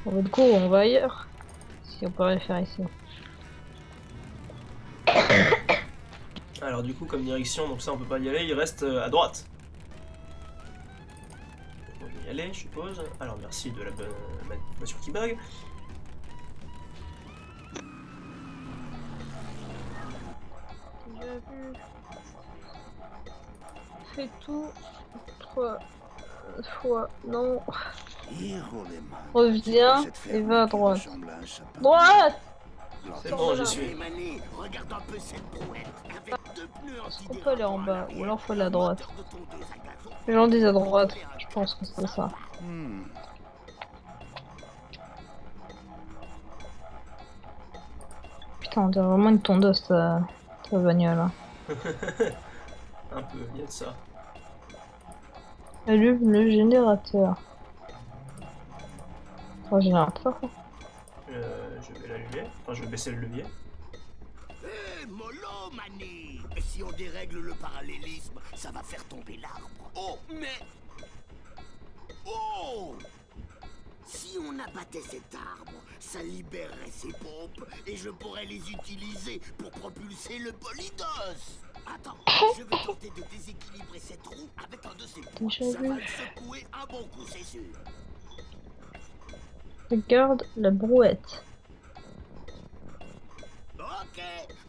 On va de coup, on va ailleurs. Si on peut rien faire ici. Alors du coup comme direction, donc ça on peut pas y aller, il reste à droite. On peut y aller, je suppose. Alors merci de la bonne voiture qui bug. Déjà vu. Fais tout 3 fois. Non. Reviens et va à droite. Droite. C'est bon, j'y suis. Mani, regarde un peu cette brouette avec deux pneus Est-ce qu'on peut aller en bas ou alors faut aller à droite? Les gens disent à droite. Je pense que c'est ça. Putain, on dirait vraiment une tondeuse ta bagnole. Hein. Un peu, il y a de ça. Allume le générateur. Un générateur. Je vais l'allumer. Enfin, je vais baisser le levier. Hé, mollo, Manny! Et si on dérègle le parallélisme, ça va faire tomber l'arbre. Oh, mais... Oh! Si on abattait cet arbre, ça libérerait ses pompes et je pourrais les utiliser pour propulser le Polydos. Attends, je vais tenter de déséquilibrer cette roue avec un de ces points. Déjà Ça va vu. le secouer un bon coup, c'est sûr. Regarde la brouette. Ok,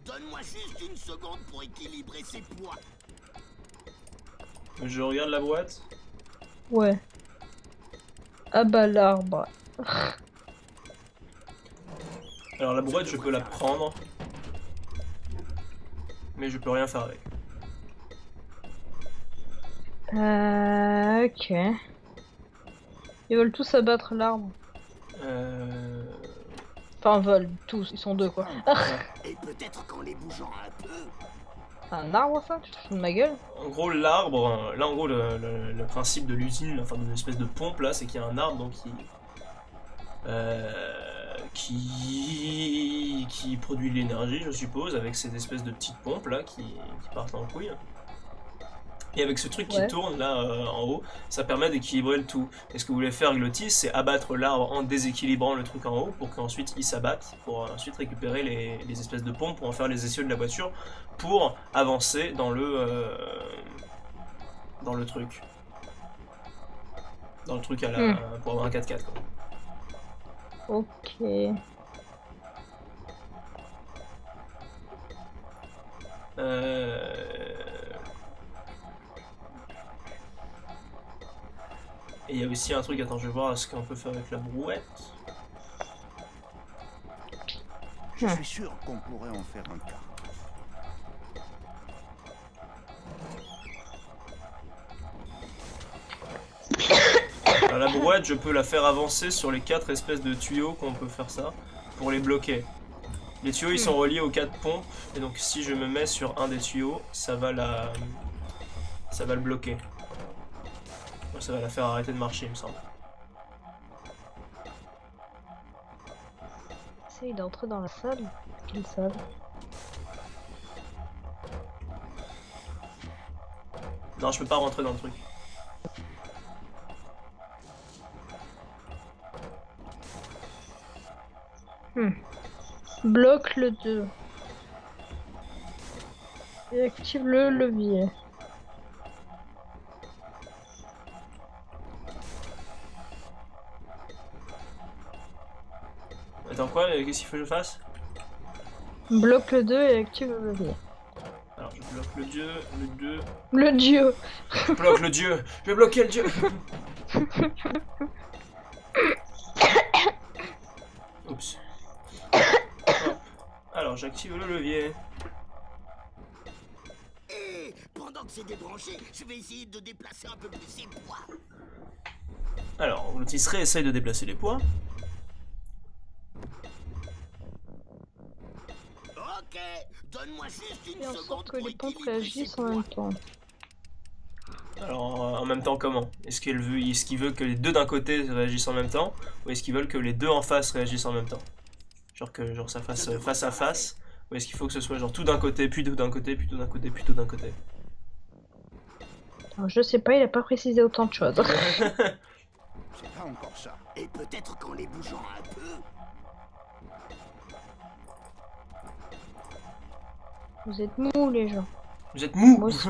donne-moi juste une seconde pour équilibrer ses poids. Je regarde la boîte. Ouais. Ah bah l'arbre. Alors la boîte, je peux la prendre. Mais je peux rien faire avec. Ok. Ils veulent tous abattre l'arbre. Enfin, veulent tous. Ils sont deux quoi. Et peut-être qu'en les bougeant un peu... C'est un arbre ça? Tu te fous de ma gueule? En gros, l'arbre, là en gros, le principe de l'usine, enfin d'une espèce de pompe là, c'est qu'il y a un arbre donc qui produit de l'énergie, je suppose, avec cette espèce de petites pompes là qui partent en couille. Et avec ce truc qui Ouais. tourne là en haut, ça permet d'équilibrer le tout. Et ce que vous voulez faire, Glottis, c'est abattre l'arbre en déséquilibrant le truc en haut pour qu'ensuite il s'abatte, pour ensuite récupérer les espèces de pompes pour en faire les essieux de la voiture, pour avancer dans le truc. Dans le truc à la, pour avoir un 4x4 quoi. Ok. Et il y a aussi un truc, attends, je vais voir ce qu'on peut faire avec la brouette. Je suis sûr qu'on pourrait en faire un cas. Alors la brouette, je peux la faire avancer sur les 4 espèces de tuyaux qu'on peut faire ça, pour les bloquer. Les tuyaux ils sont reliés aux 4 pompes, et donc si je me mets sur un des tuyaux, ça va le bloquer. Ça va la faire arrêter de marcher, il me semble. Essaye d'entrer dans la salle. Quelle salle? Non, je peux pas rentrer dans le truc. Bloque le 2. Et active le levier. Attends quoi, qu'est-ce qu'il faut que je fasse? Bloque le 2 et active le levier. Alors je bloque le dieu, le 2. Le dieu. Je bloque le dieu. Je vais bloquer le dieu. Oups. Hop. Alors j'active le levier. Et pendant que c'est débranché, je vais essayer de déplacer un peu plus ses poids. Alors, Glottis essaye de déplacer les poids. Ok, donne-moi juste une Et en seconde sorte que pour les pompes équilibrer réagissent ses en même poids. temps. Alors, en même temps comment? Est-ce qu'il veut que les deux d'un côté réagissent en même temps? Ou est-ce qu'ils veulent que les deux en face réagissent en même temps? Genre que ça fasse face à face? Ou est-ce qu'il faut que ce soit genre tout d'un côté, puis tout d'un côté, puis tout d'un côté, puis tout d'un côté? Alors, je sais pas, il a pas précisé autant de choses. C'est pas encore ça. Et peut-être qu'en les bougeant un peu... Vous êtes mous les gens. Vous êtes mous! Moi aussi.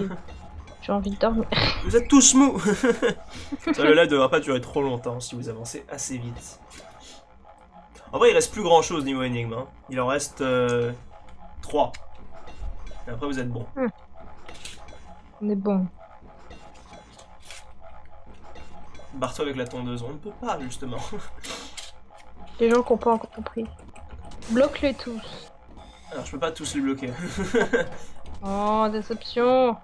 J'ai envie de dormir. Vous êtes tous mous! Ça, le live devra pas durer trop longtemps si vous avancez assez vite. En vrai, il reste plus grand chose niveau énigme. Hein. Il en reste 3. Et après, vous êtes bon. On est bon. Barre-toi avec la tondeuse. On ne peut pas, justement. Les gens qui n'ont pas encore compris. Bloque-les tous. Alors, je peux pas tous les bloquer. Oh, déception.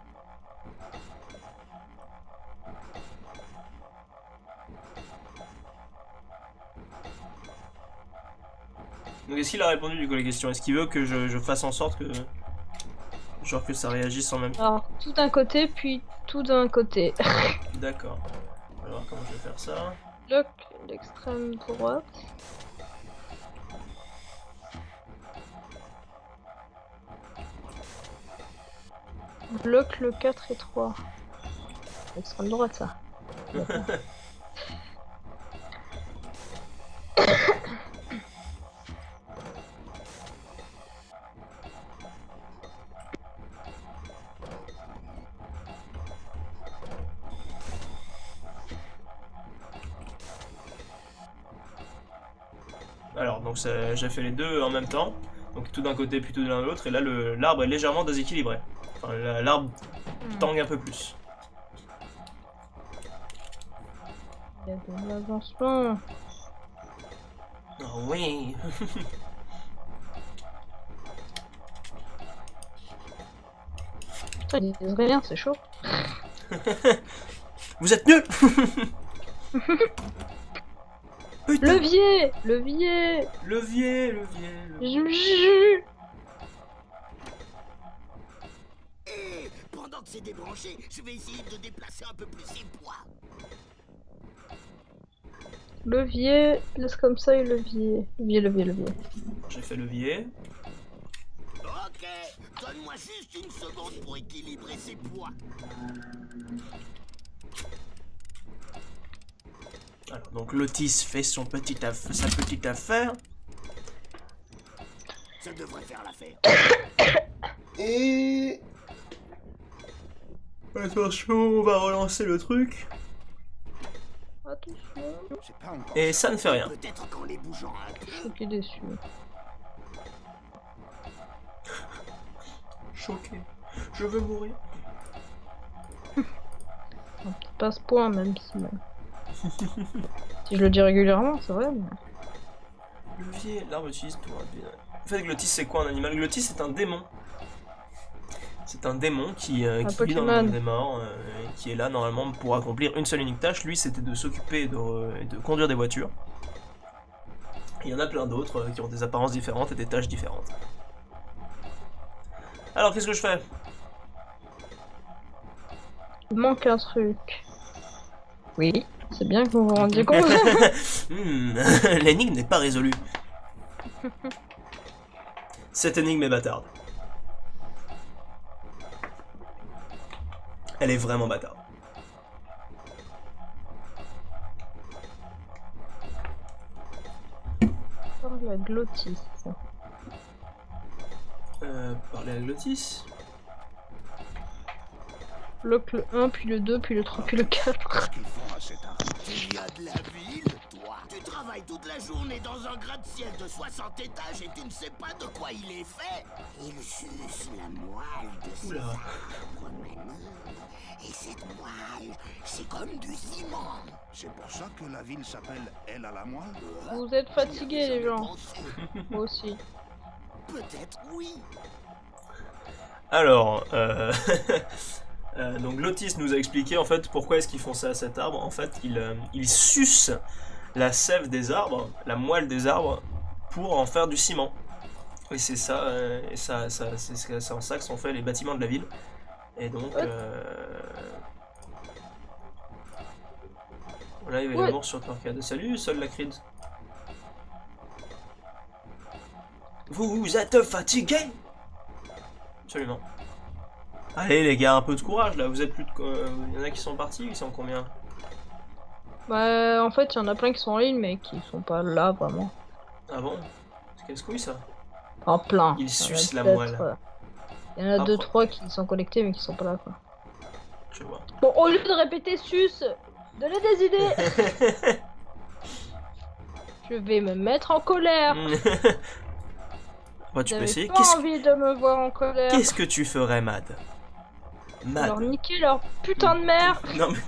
Donc, est-ce qu'il a répondu du coup à la question? Est-ce qu'il veut que je fasse en sorte que Genre que ça réagisse en même temps. Alors, tout d'un côté, puis tout d'un côté. D'accord. On va voir comment je vais faire ça. Bloc l'extrême droite. Bloque le 4 et 3. L'extrême droite, ça. Alors, donc j'ai fait les deux en même temps. Donc tout d'un côté puis tout de l'autre. Et là, l'arbre est légèrement déséquilibré. Enfin, l'arbre tangue un peu plus. Il y a de l'avancement. Oh oui. Putain, ils disent rien, c'est chaud. Vous êtes nuls. Putain. Levier! Levier! Levier. Juju! Et pendant que c'est débranché, je vais essayer de déplacer un peu plus ses poids. Levier, laisse comme ça et levier. Levier. J'ai fait levier. Ok, donne-moi juste une seconde pour équilibrer ses poids. Alors, donc Lotis fait sa petite affaire. Ça devrait faire l'affaire. Et... Attention, on va relancer le truc. Attention. C'est pas encore. Et ça ne fait rien. Peut-être qu'en les bougeant un peu. Choqué déçu. Choqué. Je veux mourir. Un petit passe-point, même si... si je le dis régulièrement, c'est vrai, mais... Levier, l'arbre utilise tout rapide. En fait, Glottis, c'est quoi un animal? Glottis, c'est un démon. C'est un démon qui vit dans le Pokémon. monde des morts, et qui est là normalement pour accomplir une seule unique tâche. Lui, c'était de s'occuper de conduire des voitures. Et il y en a plein d'autres qui ont des apparences différentes et des tâches différentes. Alors, qu'est-ce que je fais? Il manque un truc. Oui, c'est bien que vous vous rendiez compte. L'énigme n'est pas résolue. Cette énigme est bâtarde. Elle est vraiment bâtarde. Oh, la Glottis. Parler à Glottis. Bloque le 1, puis le 2, puis le 3, puis le 4. Qu'est-ce qu'ils font à cet arbre? Tu viens de la ville, toi. Tu travailles toute la journée dans un gratte-ciel de 60 étages et tu ne sais pas de quoi il est fait. Il suce la moelle de ses Oula. arbres, Manu. Et cette moelle, c'est comme du ciment. C'est pour ça que la ville s'appelle Elle à la moelle? Vous êtes fatigués, les gens. Pensez. Moi aussi. Peut-être oui. Alors, donc Glottis nous a expliqué en fait pourquoi est-ce qu'ils font ça à cet arbre. En fait, ils sucent la sève des arbres, la moelle des arbres, pour en faire du ciment. Et c'est ça, c'est en ça que sont faits les bâtiments de la ville. Et donc, voilà, il y avait l'amour sur Torquade. Salut, Sol Lacrid. Vous êtes fatigué? Absolument. Allez les gars, un peu de courage là, vous êtes plus de... Il y en a qui sont partis, ils sont combien? Bah, en fait, il y en a plein qui sont en ligne, mais qui sont pas là, vraiment. Ah bon? C'est casse-couille ça? En plein. Ils Il y en a sucent la peut-être, moelle. Il y en a Ah, 2-3 qui sont connectés, mais qui sont pas là, quoi. Je vois. Bon, au lieu de répéter sus, donnez des idées. Je vais me mettre en colère. Bah, tu peux essayer. Pas envie de me voir en colère. Qu'est-ce que tu ferais, Mad? Mad. Alors niquer leur putain de mère. Non mais...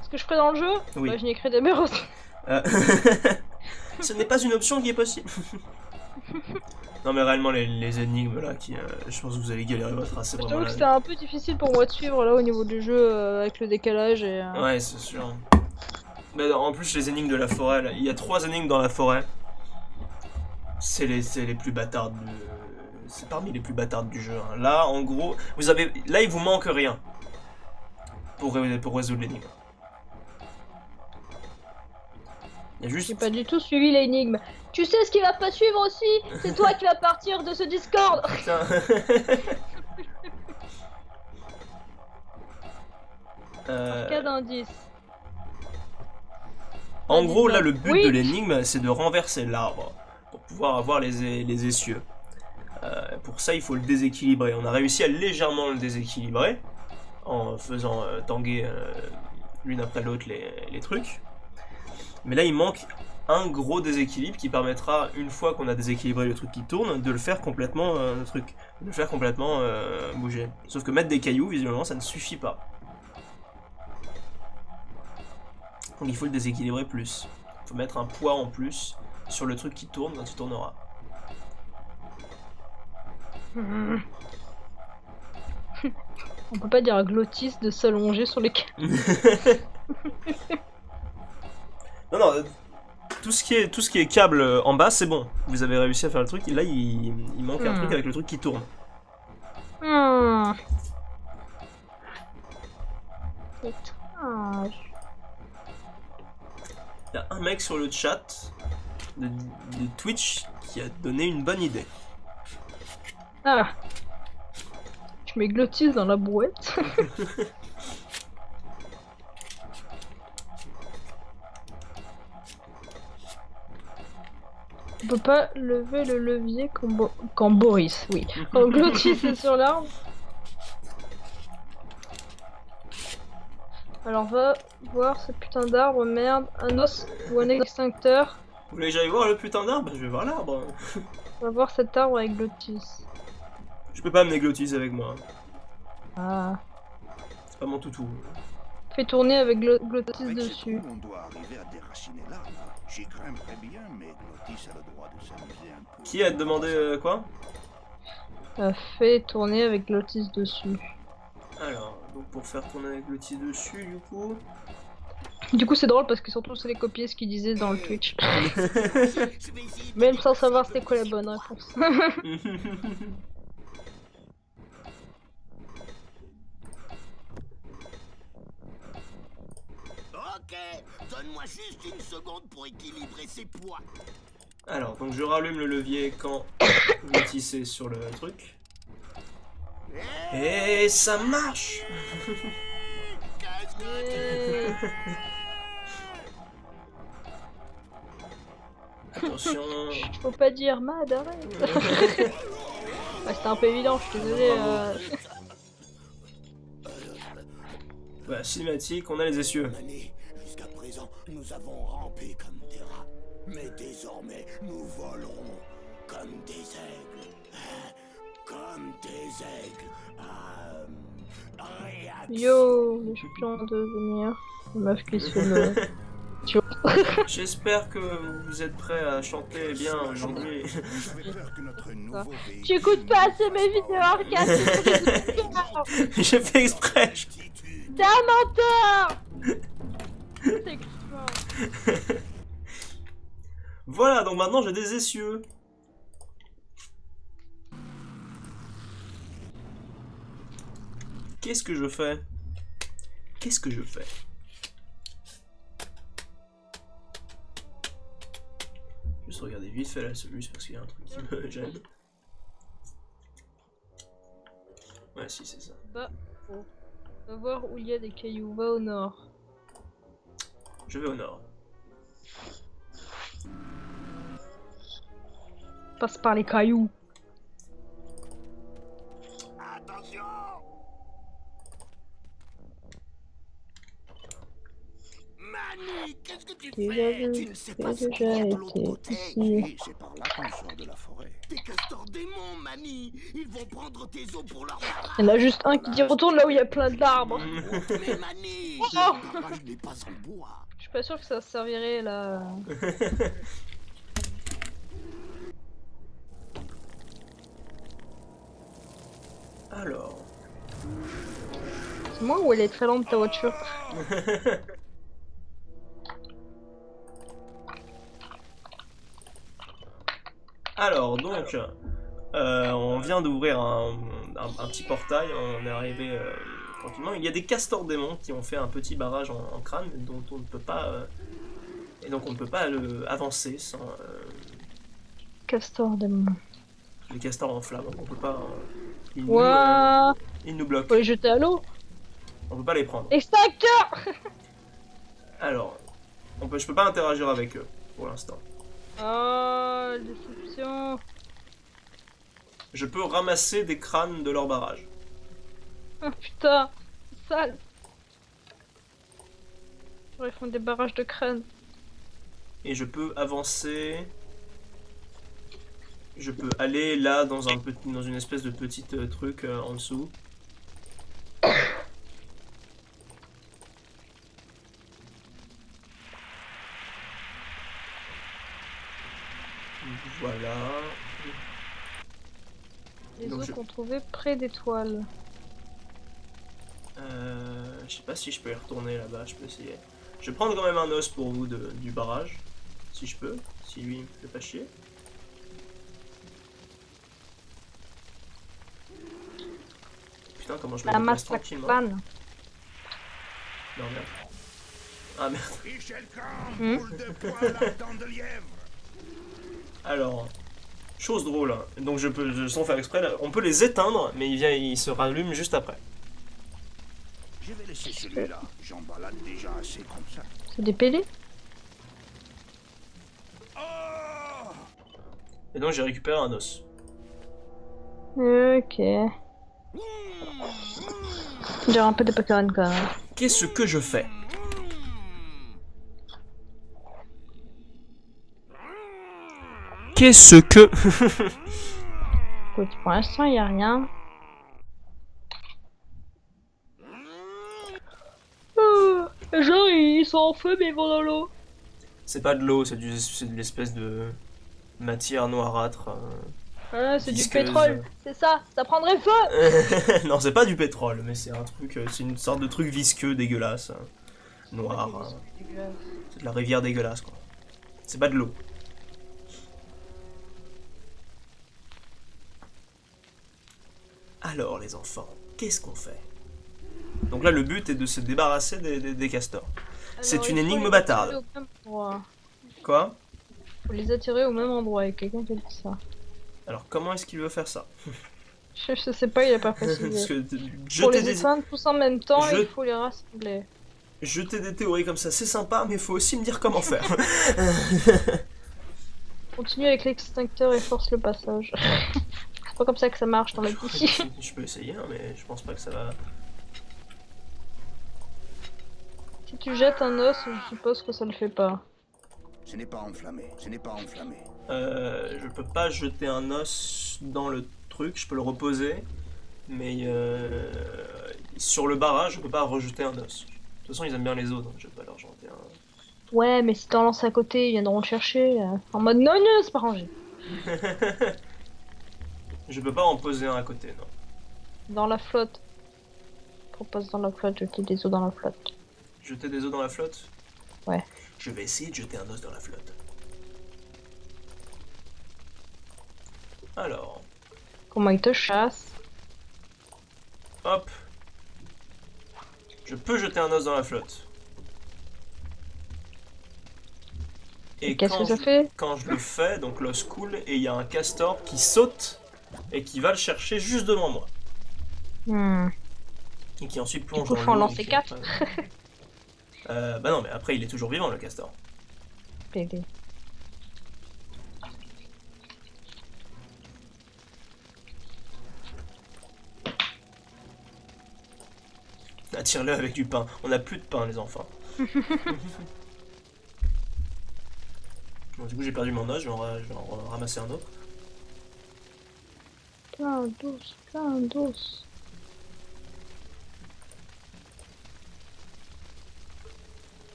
Ce que je ferais dans le jeu, Oui. bah, je niquerais des mères aussi. Ce n'est pas une option qui est possible. Non mais réellement les énigmes là, je pense que vous allez galérer votre race. C'est Je vraiment t'avoue que là. c'était un peu difficile pour moi de suivre là au niveau du jeu avec le décalage et... Ouais, c'est sûr. Mais en plus les énigmes de la forêt, là, il y a 3 énigmes dans la forêt. C'est les plus bâtardes c'est parmi les plus bâtardes du jeu. Hein. Là, en gros, là, il vous manque rien pour résoudre l'énigme. Il y a juste... J'ai pas du tout suivi l'énigme. Tu sais ce qui va pas suivre aussi? C'est toi qui vas partir de ce Discord. Putain. Cas d'indice. En gros, là, le but Oui. de l'énigme, c'est de renverser l'arbre pour pouvoir avoir les essieux. Pour ça, il faut le déséquilibrer. On a réussi à légèrement le déséquilibrer en faisant tanguer l'une après l'autre les trucs. Mais là, il manque un gros déséquilibre qui permettra, une fois qu'on a déséquilibré le truc qui tourne, de le faire complètement bouger. Sauf que mettre des cailloux, visuellement, ça ne suffit pas. Donc il faut le déséquilibrer plus. Il faut mettre un poids en plus sur le truc qui tourne quand il tournera. On peut pas dire à Glottis de s'allonger sur les câbles. Non, tout ce qui est câble en bas, c'est bon. Vous avez réussi à faire le truc. Et là, il manque un truc avec le truc qui tourne. C'est étrange. Il y a un mec sur le chat de Twitch qui a donné une bonne idée. Ah. Je mets Glottis dans la brouette. On peut pas lever le levier quand Boris, oui. Quand Glottis est sur l'arbre. Alors va voir ce putain d'arbre, merde. Un os ou un extincteur. Vous voulez que j'aille voir le putain d'arbre? Je vais voir l'arbre. On va voir cet arbre avec Glottis. Je peux pas amener Glottis avec moi. Ah. C'est pas mon toutou. Fais tourner avec Glottis Avec ces dessus. trous, on doit arriver à déraciner l'arbre. J'y crains très bien, mais Glottis a le droit de s'amuser un peu. Qui a demandé quoi? Fais tourner avec Glottis dessus. Alors, donc pour faire tourner avec Glottis dessus, du coup... Du coup c'est drôle parce que surtout c'est les copier ce qu'ils disaient dans le Twitch. Je vais essayer de Même sans savoir c'était quoi la bonne réponse. Ok, donne-moi juste une seconde pour équilibrer ses poids. Alors, donc je rallume le levier quand Glottis est sur le truc. Et ça marche. Qu'est-ce que tu Attention. Faut pas dire Mad, arrête. Ouais, c'était un peu évident, je suis désolé. Voilà, cinématique, on a les essieux. Mané, jusqu'à présent, nous avons rampé comme des rats. Mais désormais, nous volerons comme des aigles. Comme des aigles. Réaction. Yo, les champions de venir. La meuf qui se fait le... J'espère que vous êtes prêts à chanter bien aujourd'hui. J'avais peur que notre nouveau véhicule... J'écoute pas assez mes vidéos arcade. J'ai fait exprès. T'es un menteur. C'est clair. Voilà, donc maintenant j'ai des essieux. Qu'est-ce que je fais? Qu'est-ce que je fais? Juste regarder vite fait la solution parce qu'il y a un truc qui me gêne. Ouais, si, c'est ça. Va va voir où il y a des cailloux. Va au nord. Je vais au nord. Passe par les cailloux. Attention. Mani, qu'est-ce que tu fais? Tu ne sais pas ce qu'il y a de l'autre côté. Oui, c'est par là qu'on sort de la forêt. Des castors démons, Mani. Ils vont prendre tes os pour leur barrage. Il y en a juste un qui dit retourne là où il y a plein d'arbres. Mais Mani, Oh. le barrage n'est pas en bois. Je suis pas sûr que ça servirait là. Alors. C'est moi ou elle est très lente ta voiture? Alors, donc, On vient d'ouvrir un petit portail, on est arrivé tranquillement. Il y a des castors démons qui ont fait un petit barrage en crâne dont on ne peut pas... et donc on ne peut pas avancer sans... Castor démon. les castors en flammes, on peut pas... Ouah, ils nous bloquent, faut les jeter à l'eau. on peut pas les prendre. Extincteur. Alors, je peux pas interagir avec eux pour l'instant. Oh, déception. Je peux ramasser des crânes de leur barrage. Oh putain, c'est sale. Ils font des barrages de crâne. Et je peux avancer. Je peux aller là dans une espèce de petit truc en dessous. Voilà. Les Donc os je- qu'on trouvait près des toiles. Je sais pas si je peux y retourner là-bas, je peux essayer. Je vais prendre quand même un os pour vous du barrage. Si je peux. Si lui il me fait pas chier. Putain, comment je me La déplace masse la tranquillement. crâne. Non, merde. Ah merde. Michel Camp, boule de poil à dents de lièvre. Alors, chose drôle. Hein. Donc sans faire exprès, là, on peut les éteindre, mais il se rallume juste après. Je vais laisser celui-là. J'en balade déjà assez comme ça. C'est des pélés. Oh! Et donc j'ai récupéré un os. Ok. J'ai un peu de Pokémon quand même. Qu'est-ce que je fais? Qu'est-ce que... Écoute, pour l'instant, il n'y a rien. Genre, ils sont en feu, mais ils vont dans l'eau. C'est pas de l'eau, c'est de l'espèce de matière noirâtre. Ah, c'est du Visqueuse. pétrole. C'est ça, ça prendrait feu. Non, c'est pas du pétrole, mais c'est un truc, c'est une sorte de truc visqueux dégueulasse, noir. C'est de la rivière dégueulasse, quoi. C'est pas de l'eau. Alors, les enfants, qu'est-ce qu'on fait? Donc là, le but est de se débarrasser des castors. C'est une énigme bâtarde. Quoi? Faut les attirer au même endroit, et quelqu'un qui a dit ça. Alors, comment est-ce qu'il veut faire ça? Je sais pas, il a pas Parce précisé. que Pour jeter les des... éteindre tous en même temps, Je- il faut les rassembler. jeter des théories comme ça, c'est sympa, mais il faut aussi me dire comment faire. Continue avec l'extincteur et force le passage. C'est pas comme ça que ça marche dans la vie. Je peux essayer, hein, mais je pense pas que ça va... Si tu jettes un os, je suppose que ça le fait pas. Ce n'est pas enflammé, ce n'est pas enflammé. Je peux pas jeter un os dans le truc, je peux le reposer, mais sur le barrage, je peux pas rejeter un os. De toute façon, ils aiment bien les os, donc je vais pas leur jeter un... Ouais, mais si t'en lances à côté, ils viendront le chercher. En mode non, non, c'est pas rangé. Je peux pas en poser un à côté, non. Dans la flotte. Propose dans la flotte, jeter des os dans la flotte. Jeter des os dans la flotte? Ouais. Je vais essayer de jeter un os dans la flotte. Alors, Comment ils te chassent? hop. Je peux jeter un os dans la flotte. Et Qu'est-ce que ça je- fait? quand je le fais, donc l'os coule et il y a un castor qui saute et qui va le chercher juste devant moi. Et qui ensuite plonge coup, dans faut en l'eau. lancer et qui 4. après- bah non, mais après il est toujours vivant le castor. Bébé. Attire-le avec du pain. On n'a plus de pain, les enfants. Bon, du coup, j'ai perdu mon os, je vais en ramasser un autre. Plein d'os, plein d'os.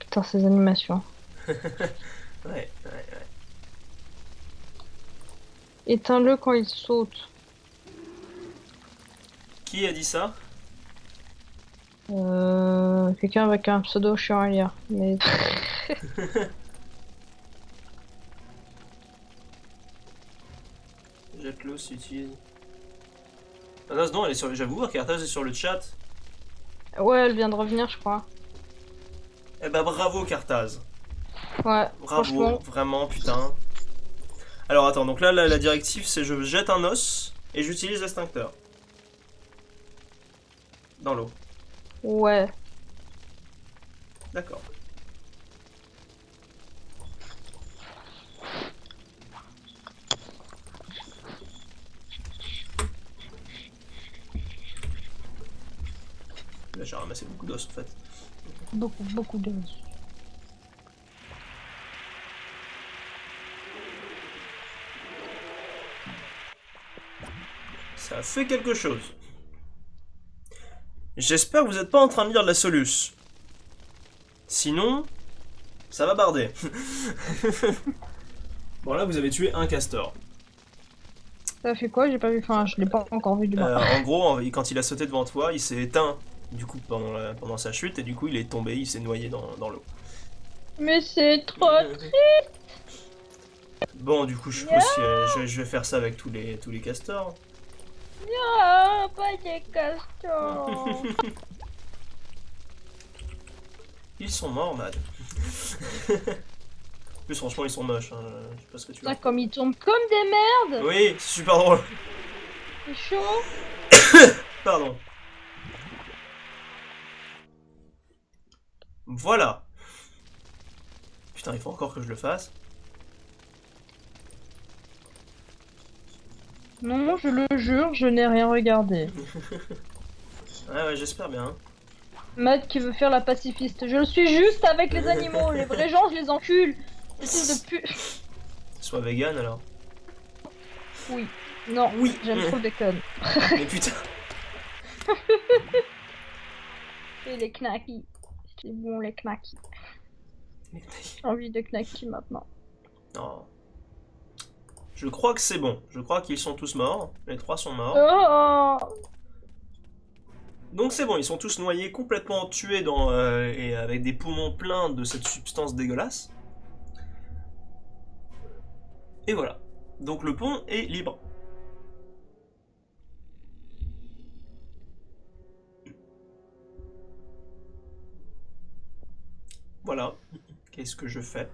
Putain, ces animations. Ouais, ouais. Éteins-le quand il saute. Qui a dit ça? Quelqu'un avec un pseudo chiant à lire. Mais Jette-le si utilise. Ah non, elle est sur... J'avoue, Carthage est sur le chat. Ouais, elle vient de revenir, je crois. Eh bah bravo Carthage. Ouais, Bravo, franchement. vraiment, putain. Alors attends, donc là, la directive, c'est je jette un os et j'utilise l'extincteur. Dans l'eau. Ouais. D'accord. Là, j'ai ramassé beaucoup d'os, en fait. Beaucoup de... Ça a fait quelque chose. J'espère que vous n'êtes pas en train de lire la Solus. Sinon, ça va barder. Bon, là, vous avez tué un castor. Ça fait quoi? J'ai pas vu. Enfin, je l'ai pas encore vu du moins. En gros, quand il a sauté devant toi, il s'est éteint du coup pendant sa chute et du coup il est tombé, il s'est noyé dans l'eau. Mais c'est trop triste. Bon, du coup, je suppose que je vais faire ça avec tous les castors. Ah, pas des castors. Ils sont morts, Mad. En plus, franchement, ils sont moches. Hein. Je sais pas ce que tu veux. Là, comme ils tombent comme des merdes. Oui, c'est super drôle. C'est chaud. Pardon. Voilà. Putain, il faut encore que je le fasse. Non, je le jure, je n'ai rien regardé. Ouais, j'espère bien. Matt qui veut faire la pacifiste. Je le suis juste avec les animaux. Les vrais gens, je les encule. Espèce de pu... Sois vegan alors. Oui. Non, Oui. j'aime trop le bacon. Mais putain. Et les knackis. C'est bon, les knackis. J'ai envie de knackis maintenant. Non. Je crois que c'est bon. Je crois qu'ils sont tous morts. Les 3 sont morts. Oh. Donc c'est bon, ils sont tous noyés, complètement tués et avec des poumons pleins de cette substance dégueulasse. Et voilà. Donc le pont est libre. Voilà. Qu'est-ce que je fais?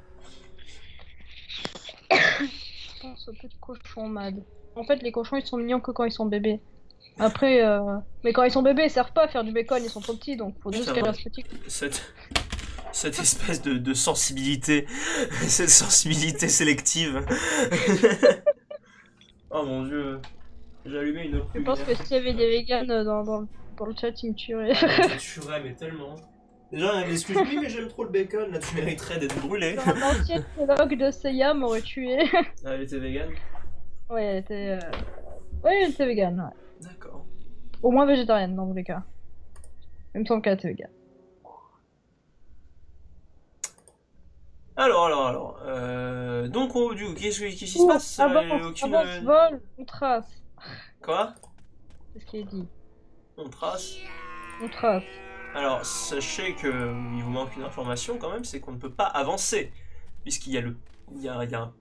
Je pense au petit cochon, Mad. En fait, les cochons, ils sont mignons que quand ils sont bébés. Après, mais quand ils sont bébés, ils servent pas à faire du bacon, ils sont trop petits, donc faut juste Putain, qu'elles ouais. restent petites. Cette espèce de sensibilité. Cette sensibilité sélective. Oh mon dieu. J'ai allumé une autre Je pense que s'il y avait des vegans dans le chat, ils me tueraient. Je tuerais, mais tellement. Déjà, elle m'excuse, oui, mais j'aime trop le bacon, là tu mériterais d'être brûlé. Genre, un ancien dialogue de Seiya m'aurait tué. Ah, elle était vegan? Ouais, elle était... Ouais, elle était vegan, ouais. D'accord. Au moins végétarienne, dans tous les cas. Il me semble qu'elle était vegan. Alors. Donc, qu'est-ce qui se passe? Avance, vol, on trace. Quoi? C'est ce qu'il a dit. On trace? On trace. Alors, sachez que il vous manque une information quand même, c'est qu'on ne peut pas avancer. Puisqu'il y a un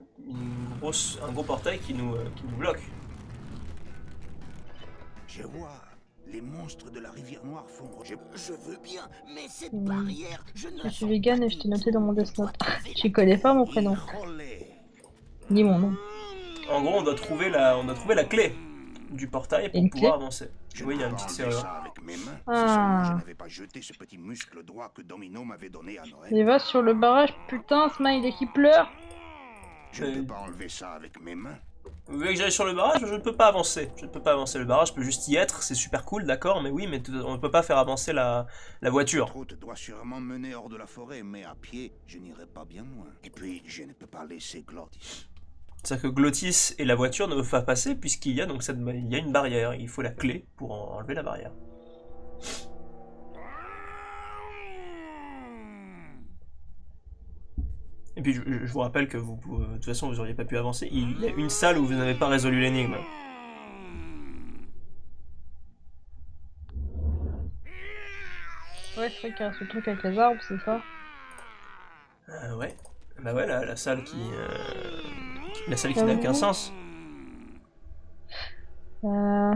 gros portail qui nous bloque. Je vois. Les monstres de la rivière noire font... Je veux bien, mais cette Hmm. barrière, je ne Je la suis sens vegan pas et je t'ai du noté tout. dans mon Death Note. Toi, Tu connais pas mon prénom, ni mon nom. En gros, on doit trouver la clé du portail pour Une pouvoir clé avancer. Je Oui, il y a n'aurais une pas petite enlevé serrure. ça avec mes mains, Ah. si seulement je n'avais pas jeté ce petit muscle droit que Domino m'avait donné à Noël. Il va sur le barrage, putain, Smiley qui pleure. Je ne peux pas enlever ça avec mes mains. Vous voulez que j'aille sur le barrage? Je ne peux pas avancer. Je ne peux pas avancer le barrage, je peux juste y être, c'est super cool, d'accord, mais oui, mais on ne peut pas faire avancer la voiture. Cette route doit sûrement mener hors de la forêt, mais à pied, je n'irai pas bien loin. Et puis, je ne peux pas laisser Glottis. C'est-à-dire que Glottis et la voiture ne peuvent pas passer puisqu'il y a donc il y a une barrière. Il faut la clé pour enlever la barrière. Et puis je vous rappelle que de toute façon vous n'auriez pas pu avancer. Il y a une salle où vous n'avez pas résolu l'énigme. Ouais, c'est vrai qu'il y a ce truc avec les arbres, c'est ça. Ouais. Bah ouais, la salle qui n'a aucun sens. Euh...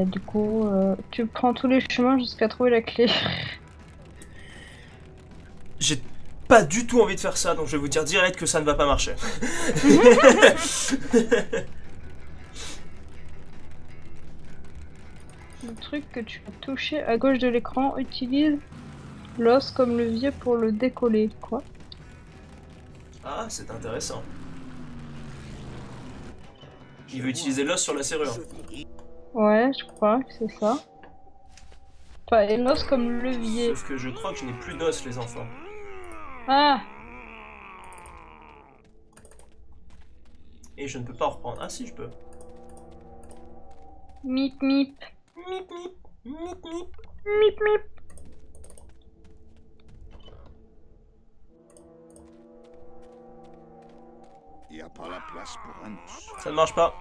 du coup, tu prends tous les chemins jusqu'à trouver la clé. J'ai pas du tout envie de faire ça, donc je vais vous dire direct que ça ne va pas marcher. Le truc que tu as touché à gauche de l'écran utilise l'os comme levier pour le décoller. Quoi? Ah, c'est intéressant. Il veut utiliser l'os sur la serrure. Ouais, je crois que c'est ça. Enfin, et l'os comme levier. Sauf que je crois que je n'ai plus d'os, les enfants. Ah! Et je ne peux pas en reprendre. Ah si, je peux. Mip mip. Mip, mip, mip, mip. Mip mip. Il n'y a pas la place pour un os. Ça ne marche pas.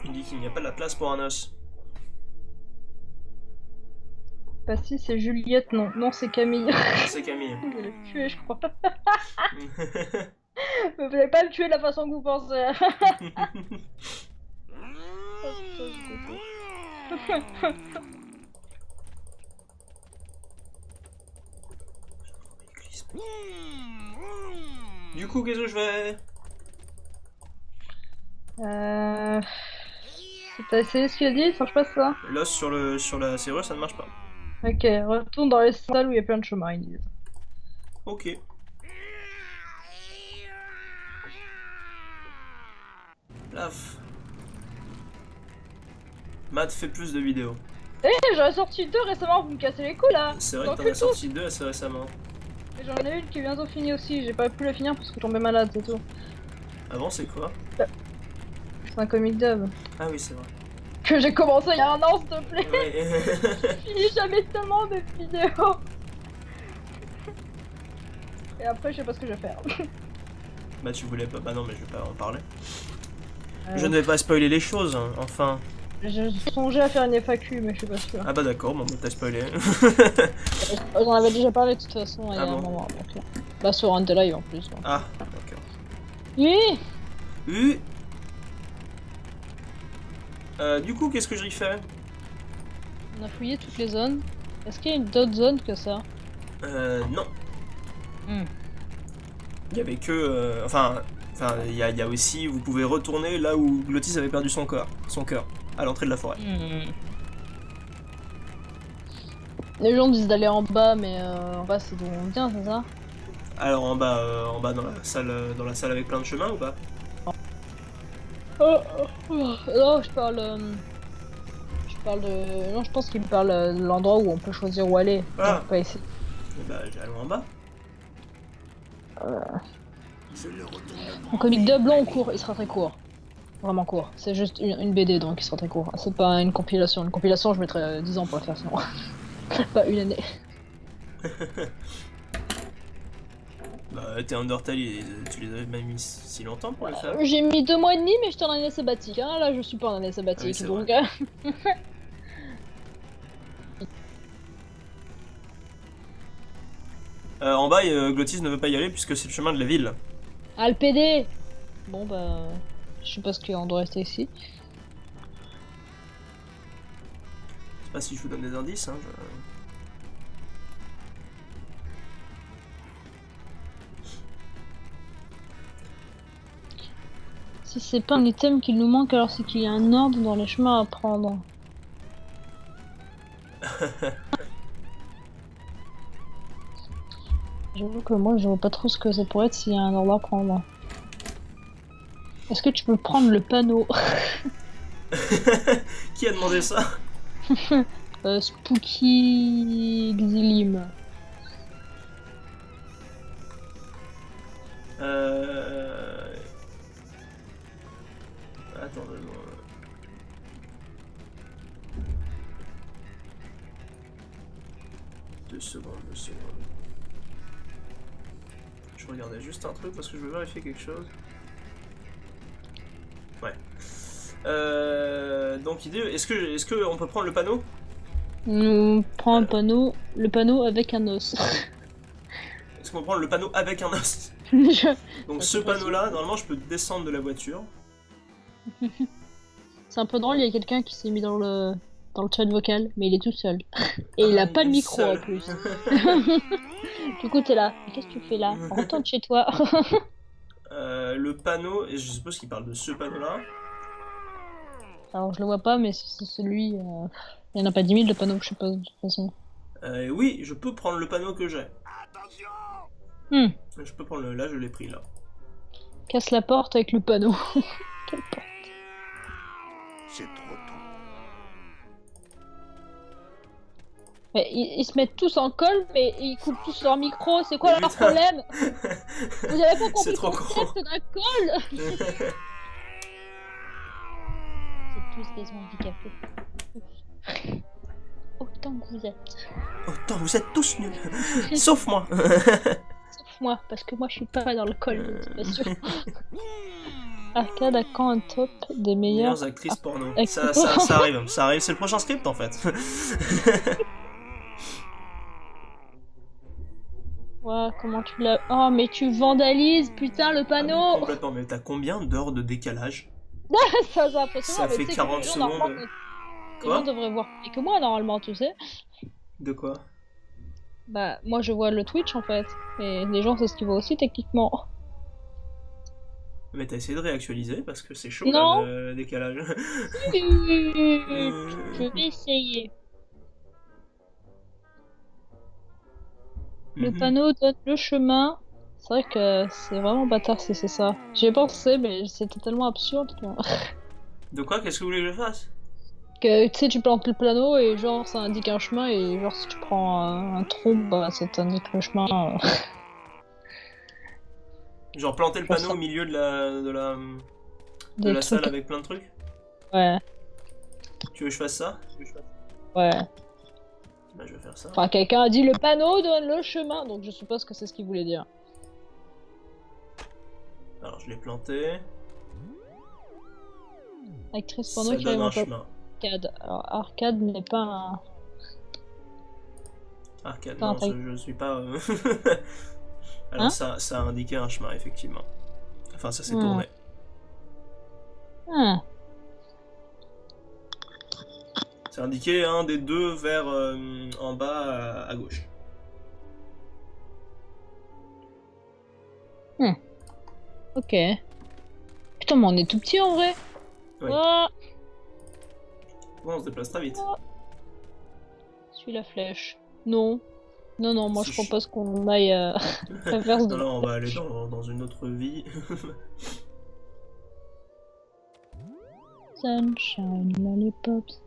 Il dit qu'il n'y a pas de la place pour un os. Bah si, c'est Juliette, non. Non, c'est Camille. Ah, c'est Camille. Vous allez le tuer, je crois. Mais vous n'allez pas le tuer de la façon que vous pensez. Du coup, qu'est-ce que je fais? T'as essayé ce qu'il a dit? Ça marche pas ça? L'os sur la serrure, ça ne marche pas. Ok, retourne dans les salles où il y a plein de chemins, ils disent. Ok. Laf. Matt fait plus de vidéos. Eh, j'en ai sorti 2 récemment, vous me cassez les couilles là! C'est vrai J'en que t'en fais as sorti 2 assez récemment. Et j'en ai une qui est bientôt finie aussi, j'ai pas pu la finir parce que je tombais malade, c'est tout. Avant, c'est quoi? C'est un comic dub. Ah oui, c'est vrai. Que j'ai commencé il y a un an, s'il te plaît! Ouais. Je finis jamais tellement de vidéos! Et après, je sais pas ce que je vais faire. Bah, tu voulais pas. Bah, non, mais je vais pas en parler. Je ne vais pas spoiler les choses, hein, enfin. Je songeais à faire une FAQ, mais je suis pas sûre. Ah, bah, d'accord, bon, bah, t'as spoilé. J'en avais déjà parlé de toute façon il y a Ah un bon? moment. Donc, bah, sur un des lives en plus. Donc. Ah, ok. Oui! Du coup, qu'est-ce que j'y fais? On a fouillé toutes les zones. Est-ce qu'il y a d'autres zones que ça? Non. Hmm. Il y avait que. Enfin, il y a aussi. Vous pouvez retourner là où Glottis avait perdu son cœur, à l'entrée de la forêt. Les gens disent d'aller en bas, mais en bas c'est d'où on vient, c'est ça? Alors en bas dans la salle avec plein de chemins ou pas? Non, je parle de. Non, je pense qu'il me parle de l'endroit où on peut choisir où aller. Ah. Non, pas ici. Eh bah, allons en bas. Un comic dub long ou court? Il sera très court. Vraiment court. C'est juste une BD donc il sera très court. C'est pas une compilation. Une compilation, je mettrais 10 ans pour la faire sinon. Pas une année. Bah, t'es Undertale, tu les avais même mis si longtemps pour le faire? J'ai mis 2 mois et demi, mais j'étais en année sabbatique. Hein. Là, je suis pas en année sabbatique. Ah oui, c'est donc. En bas, Glottis ne veut pas y aller puisque c'est le chemin de la ville. Ah, le PD! Bon, bah. Je sais pas ce qu'on doit rester ici. Je sais pas si je vous donne des indices, hein. Si c'est pas un item qui nous manque, alors c'est qu'il y a un ordre dans les chemins à prendre. J'avoue que moi je vois pas trop ce que ça pourrait être s'il y a un ordre à prendre. Est-ce que tu peux prendre le panneau? Qui a demandé ça? Spooky Xilim. Attends, deux secondes. Je regardais juste un truc parce que je veux vérifier quelque chose. Ouais. Donc idée, est-ce que on peut prendre le panneau? On prend un panneau, le panneau avec un os. Est-ce qu'on va prendre le panneau avec un os. Je- Donc Ça, ce c'est panneau-là, normalement, je peux descendre de la voiture. C'est un peu drôle, il y a quelqu'un qui s'est mis dans le chat vocal, mais il est tout seul. Et il a pas de il est micro en seul. plus. Du coup, t'es là. Mais qu'est-ce que tu fais là? Retourne chez toi. Le panneau, et je suppose qu'il parle de ce panneau-là. Alors, je le vois pas, mais c'est celui. Il y en a pas 10 000 de panneaux, je suppose, de toute façon. Oui, je peux prendre le panneau que j'ai. Attention! Hmm. Je peux prendre le... Là, je l'ai pris, là. Casse la porte avec le panneau. Quelle porte? C'est trop tôt. Mais ils se mettent tous en colle, mais ils coupent tous leur micro. C'est quoi Mais leur putain. problème? Vous avez pas compris C'est le trop concept d'un colle? C'est tous des handicapés. Tous. Autant que vous êtes. Autant, vous êtes tous nuls. Sauf moi. Sauf moi, parce que moi je suis pas dans le col de toute façon. Arcade a quand un top des meilleurs. Meilleures actrices porno. actrices. Ça arrive, ça arrive. C'est le prochain script, en fait. Ouais, comment tu l'as. Oh, mais tu vandalises, putain, le panneau! Complètement, mais t'as combien d'heures de décalage? Ça, c'est impressionnant, Ça mais fait tu sais que 40 les gens, secondes. normalement, les Quoi? gens devraient voir plus que moi, normalement, tu sais. De quoi? Bah, moi je vois le Twitch en fait. Et les gens, c'est ce qu'ils voient aussi, techniquement. Mais t'as essayé de réactualiser parce que c'est chaud Non. là, le décalage. Je vais essayer. Le Mhm. panneau donne le chemin. C'est vrai que c'est vraiment bâtard si c'est ça. J'y ai pensé, mais c'était tellement absurde que... De quoi? Qu'est-ce que vous voulez que je fasse? que tu sais, tu plantes le panneau et genre ça indique un chemin et genre si tu prends un trou, bah ça t'indique le chemin. Genre planter le Pour panneau ça. au milieu de la Des salle trucs. avec plein de trucs? Ouais, Tu veux que je fasse ça? ouais. Bah je vais faire ça. Enfin, quelqu'un a dit le panneau donne le chemin, donc je suppose que c'est ce qu'il voulait dire. Alors je l'ai planté. Actrice porno Ça qui donne arrive un en top chemin. arcade. Alors, arcade n'est pas un. Arcade, Non, non, t'as- je suis pas... Alors Hein ça a indiqué un chemin, effectivement. Enfin, ça s'est Hmm. tourné. Ah. C'est indiqué un des deux vers en bas à gauche. Ok. Putain, mais on est tout petit en vrai. Oui. Ah, Bon, on se déplace très vite. suis la flèche. Non. Non, non, moi Si je je- propose qu'on aille à l'inverse de. Non, non, on va aller dans une autre vie. Sunshine, lollipops.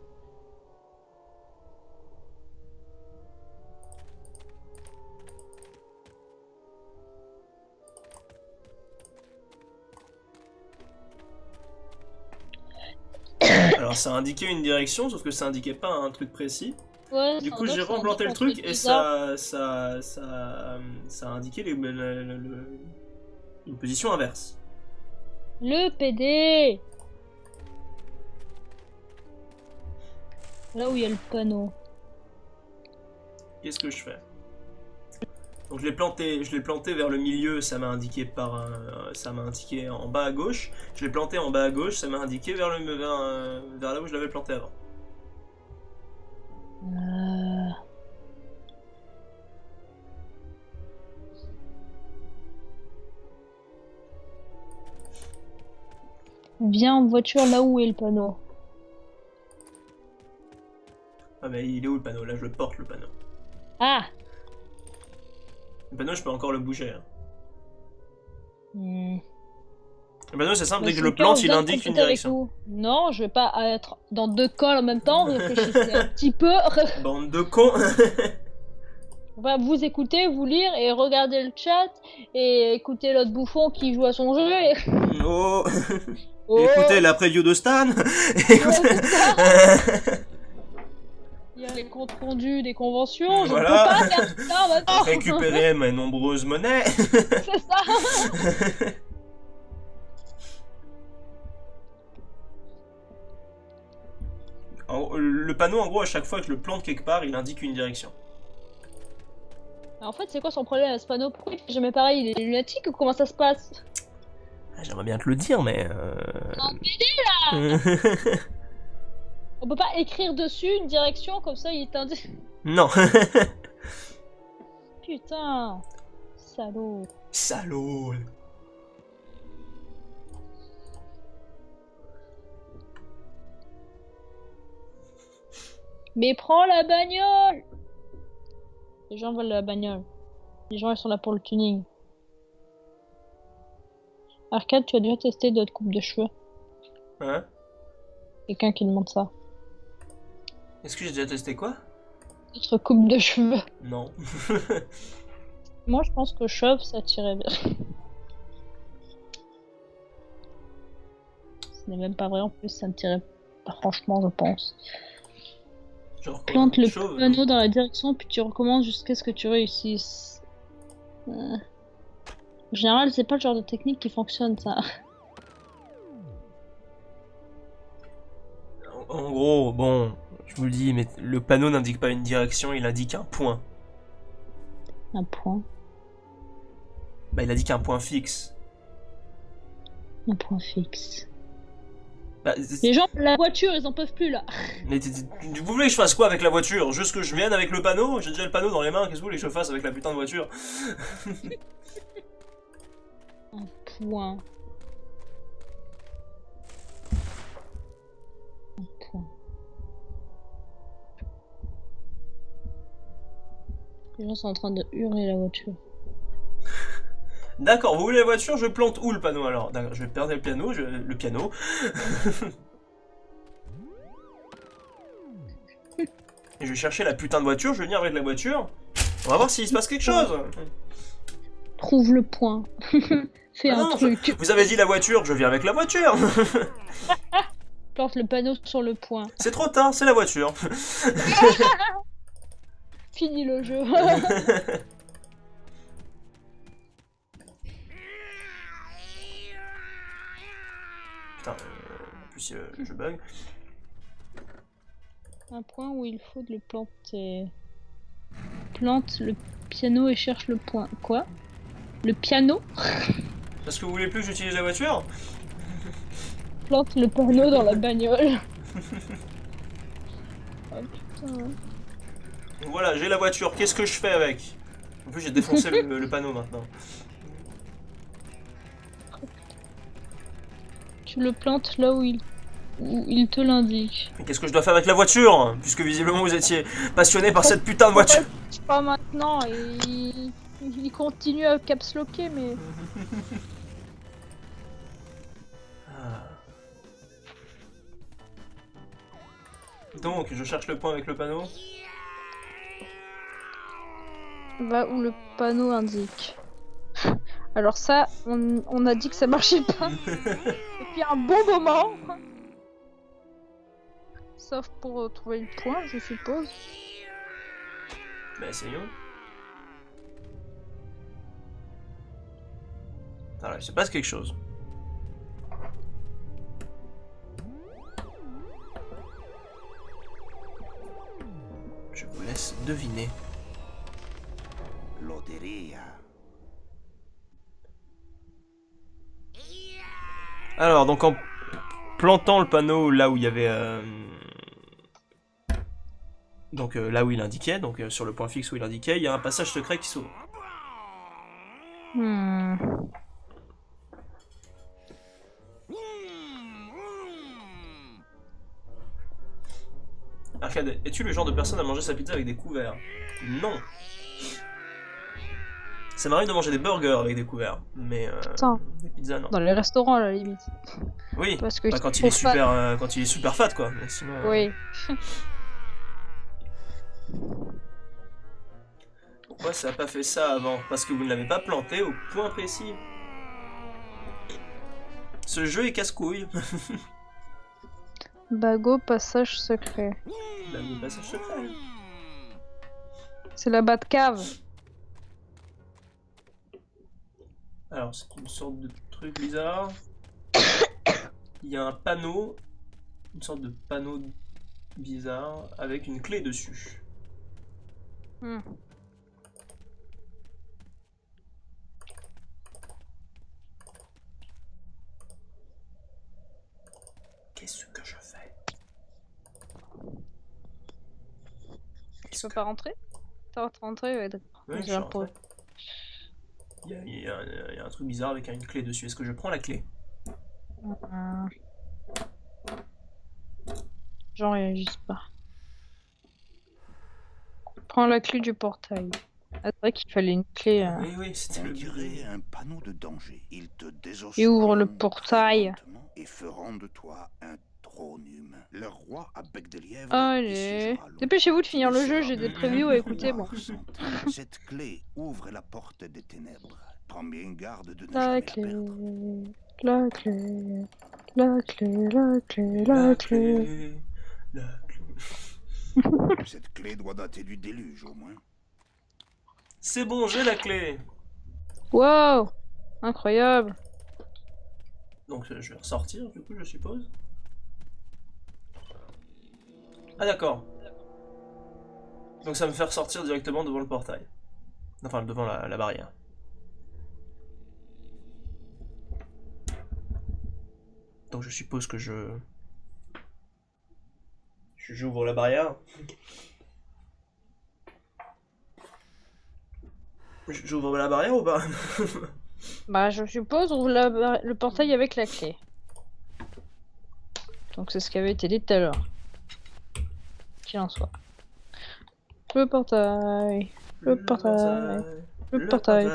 Alors ça indiquait une direction, sauf que ça indiquait pas un truc précis. Ouais, Du ça coup, indique- j'ai ça replanté le indique un truc et bizarre. ça a indiqué une position inverse. Le PD. Là où il y a le panneau. Qu'est-ce que je fais? Donc je l'ai planté vers le milieu, ça m'a indiqué ça m'a indiqué en bas à gauche. Je l'ai planté en bas à gauche, ça m'a indiqué vers là où je l'avais planté avant. Viens en voiture là où est le panneau. Ah mais il est où le panneau? Là je le porte le panneau. Ah. Le panneau je peux encore le bouger. Hein. Hmm. Le panneau c'est simple, dès que je Bah, le plante il viens de indique une compléter avec direction. nous. Non, je vais pas être dans deux cols en même temps, réfléchissez un petit peu. Bande de cons. On va vous écouter, vous lire et regarder le chat et écouter l'autre bouffon qui joue à son jeu. Et... Oh. Oh, Écoutez la preview de Stan. il y a les comptes rendus des conventions, je Voilà. ne peux pas faire tout ça en même temps. Récupérer mes nombreuses monnaies. C'est ça. Le panneau en gros à chaque fois que je le plante quelque part il indique une direction. En fait, c'est quoi son problème à ce panneau? Pourquoi il fait jamais pareil? Il est lunatique ou comment ça se passe? Ah, j'aimerais bien te le dire, mais... On peut pas écrire dessus une direction comme ça, il t'indique. Non. Putain, salaud. Salaud. Mais prends la bagnole! Les gens veulent la bagnole. Les gens, ils sont là pour le tuning. Arcade, tu as déjà testé d'autres coupes de cheveux? Hein? Quelqu'un qui demande ça. Est-ce que j'ai déjà testé quoi? D'autres coupes de cheveux. Non. Moi, je pense que chauve, ça tirait bien. Ce n'est même pas vrai, en plus, ça me tirait pas franchement, je pense. Genre quoi, Plante le chauve, panneau dans la direction, puis tu recommences jusqu'à ce que tu réussisses. En général, c'est pas le genre de technique qui fonctionne, ça. En gros, bon, je vous le dis, mais le panneau n'indique pas une direction, il indique un point. Un point. Bah, il indique un point fixe. Un point fixe. Bah, Les gens, la voiture, ils en peuvent plus, là. mais vous voulez que je fasse quoi avec la voiture? Juste que je vienne avec le panneau? J'ai déjà le panneau dans les mains, qu'est-ce que vous voulez que je fasse avec la putain de voiture? Un point. Un point. Les gens sont en train de hurler la voiture. D'accord, vous voulez la voiture, je plante où le panneau alors? D'accord, je vais perdre le piano, le piano. Et je vais chercher la putain de voiture, je vais venir avec la voiture. On va voir s'il se passe quelque chose. Trouve le point. Fais Ah un non, truc. vous avez dit la voiture, je viens avec la voiture. Plante le panneau sur le point. C'est trop tard, c'est la voiture. Fini le jeu. Putain, en plus je bug. Un point où il faut de le planter. Plante le piano et cherche le point. Quoi? Le piano? Parce que vous voulez plus que j'utilise la voiture? Plante le panneau dans la bagnole. Oh putain. Voilà, j'ai la voiture, qu'est-ce que je fais avec? En plus j'ai défoncé le panneau maintenant. Tu le plantes là où il te l'indique. Qu'est-ce que je dois faire avec la voiture? Puisque visiblement vous étiez passionné par cette putain de voiture. Pas maintenant, et il continue à capslocker, mais... Donc, je cherche le point avec le panneau. Va où le panneau indique. Alors ça, on a dit que ça marchait pas. Depuis un bon moment. Sauf pour trouver le point, je suppose. Bah essayons. Alors, il se passe quelque chose. Je vous laisse deviner. Loteria. Alors, donc en plantant le panneau là où il y avait... Donc là où il indiquait, donc sur le point fixe où il indiquait, il y a un passage secret qui s'ouvre. Arcade, es-tu le genre de personne à manger sa pizza avec des couverts? Non. Ça m'arrive de manger des burgers avec des couverts, mais des pizzas non. Dans les restaurants à la limite. Oui, Parce que bah, quand il est super fat quoi. Mais sinon, oui. Pourquoi ça n'a pas fait ça avant? Parce que vous ne l'avez pas planté au point précis. Ce jeu est casse-couille. Bagot, passage secret. Bagot, passage secret. C'est la Batcave. Alors, c'est une sorte de truc bizarre. Il y a un panneau, une sorte de panneau bizarre avec une clé dessus. Qu'est-ce que je fais? Tu peux pas rentrer? T'as rentré, ouais, d'accord. Ouais, je J'ai suis un pro. rentré. Il y a un truc bizarre avec une clé dessus. Est-ce que je prends la clé? J'en réagisse pas. Prends la clé du portail. Ah, c'est vrai qu'il fallait une clé. Oui, oui, c'était On le but. dirait un panneau de danger. Ils te désosseront Et ouvre le très portail. lentement et feront de toi un trône humain. Le roi à bec de lièvre Allez. y siégera longtemps. Dépêchez-vous de finir Tu le jeu, laisseras j'ai des bien previews à le écouter, pouvoir bon. sentir. Cette clé ouvre la porte des ténèbres. Prends bien garde de ne La jamais clé. la perdre. La clé. La clé, la clé, la clé. La clé. Cette clé doit dater du déluge au moins. C'est bon, j'ai la clé. Wow! Incroyable. Donc je vais ressortir du coup, je suppose. Ah d'accord. Donc ça me fait ressortir directement devant le portail. Enfin, devant la barrière. Donc je suppose que j'ouvre la barrière. J'ouvre la barrière ou pas? Bah, je suppose, ouvre le portail avec la clé. Donc, c'est ce qui avait été dit tout à l'heure. Qu'il en soit. Le portail. Le portail. Le portail.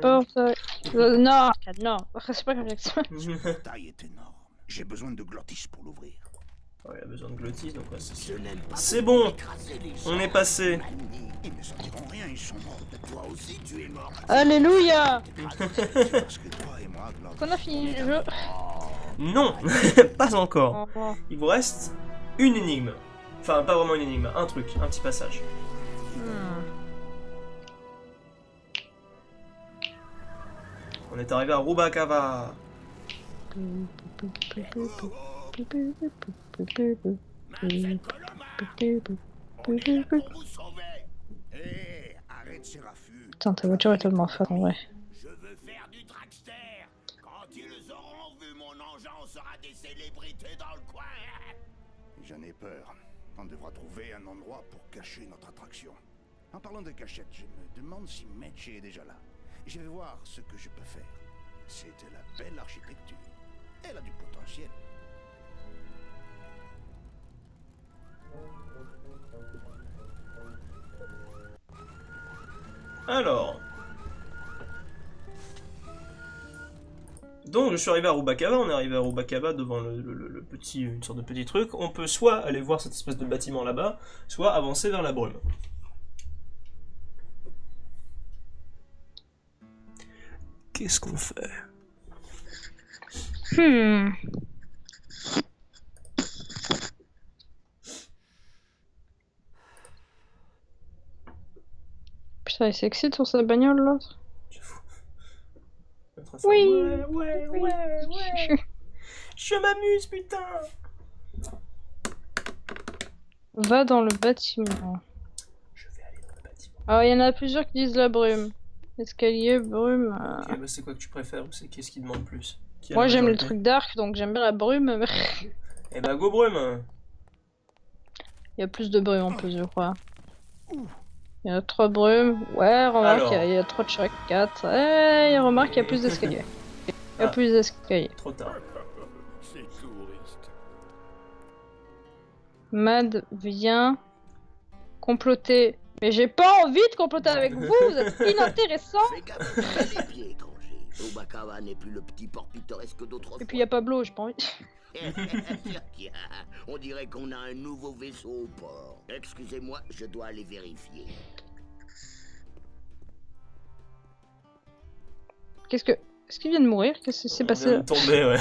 Portail. Non, non. C'est pas comme ça. Ce portail est énorme. J'ai besoin de Glottis pour l'ouvrir. Ouais, il a besoin de Glottis, donc ouais, Je n'aime pas c'est beaucoup bon. écraser les On gens. est passé. Mamie, Ils ne sentiront rien, ils sont morts. toi aussi tu es mort. Alléluia! C'est parce que toi et moi, Glottis, Qu'on a fini le jeu. Non, pas encore. Oh. Il vous reste une énigme. Enfin, pas vraiment une énigme, un truc, un petit passage. On est arrivé à Rubacava. On est là pour vous sauver. Hé, arrête ces raffus. Putain, ta voiture est tellement forte en vrai. Je veux faire du dragster. Quand ils auront vu mon engin, on sera des célébrités dans le coin. J'en ai peur. On devra trouver un endroit pour cacher notre attraction. En parlant de cachette, je me demande si Meche est déjà là. Je vais voir ce que je peux faire. C'est de la belle architecture. Elle a du potentiel. Alors. Donc je suis arrivé à Rubacava, on est arrivé à Rubacava devant le petit, une sorte de petit truc. On peut soit aller voir cette espèce de bâtiment là-bas, soit avancer vers la brume. Qu'est-ce qu'on fait? Putain, il s'excite sur sa bagnole l'autre. Oui, Oui. ouais. Je m'amuse, putain. Va dans le bâtiment. Je vais aller dans le bâtiment. Alors, il y en a plusieurs qui disent la brume. Escalier, brume. Ok, bah c'est quoi que tu préfères ou c'est qu'est-ce qui demande plus? Qui a Moi, la j'aime les majorité? trucs dark, donc j'aime bien la brume. Eh bah go brume. Il y a plus de brume en plus, je crois. Il y a 3 brumes. Ouais, remarque, Alors. il y a 3 de chaque 4. Eh, remarque, il y a plus d'escaliers. Il y a Ah. plus d'escaliers. Trop tard. Ces touristes. Mad vient comploter. Mais j'ai pas envie de comploter avec vous, vous êtes inintéressant. Fais gaffe, mets les pieds, étranger. Obakawa n'est plus le petit port pittoresque d'autrefois. Et puis il y a Pablo, j'ai pas envie. Tiens, on dirait qu'on a un nouveau vaisseau au port. Excusez-moi, je dois aller vérifier. Est-ce qu'il vient de mourir? Qu'est-ce qui s'est On passé vient là? de tomber, ouais.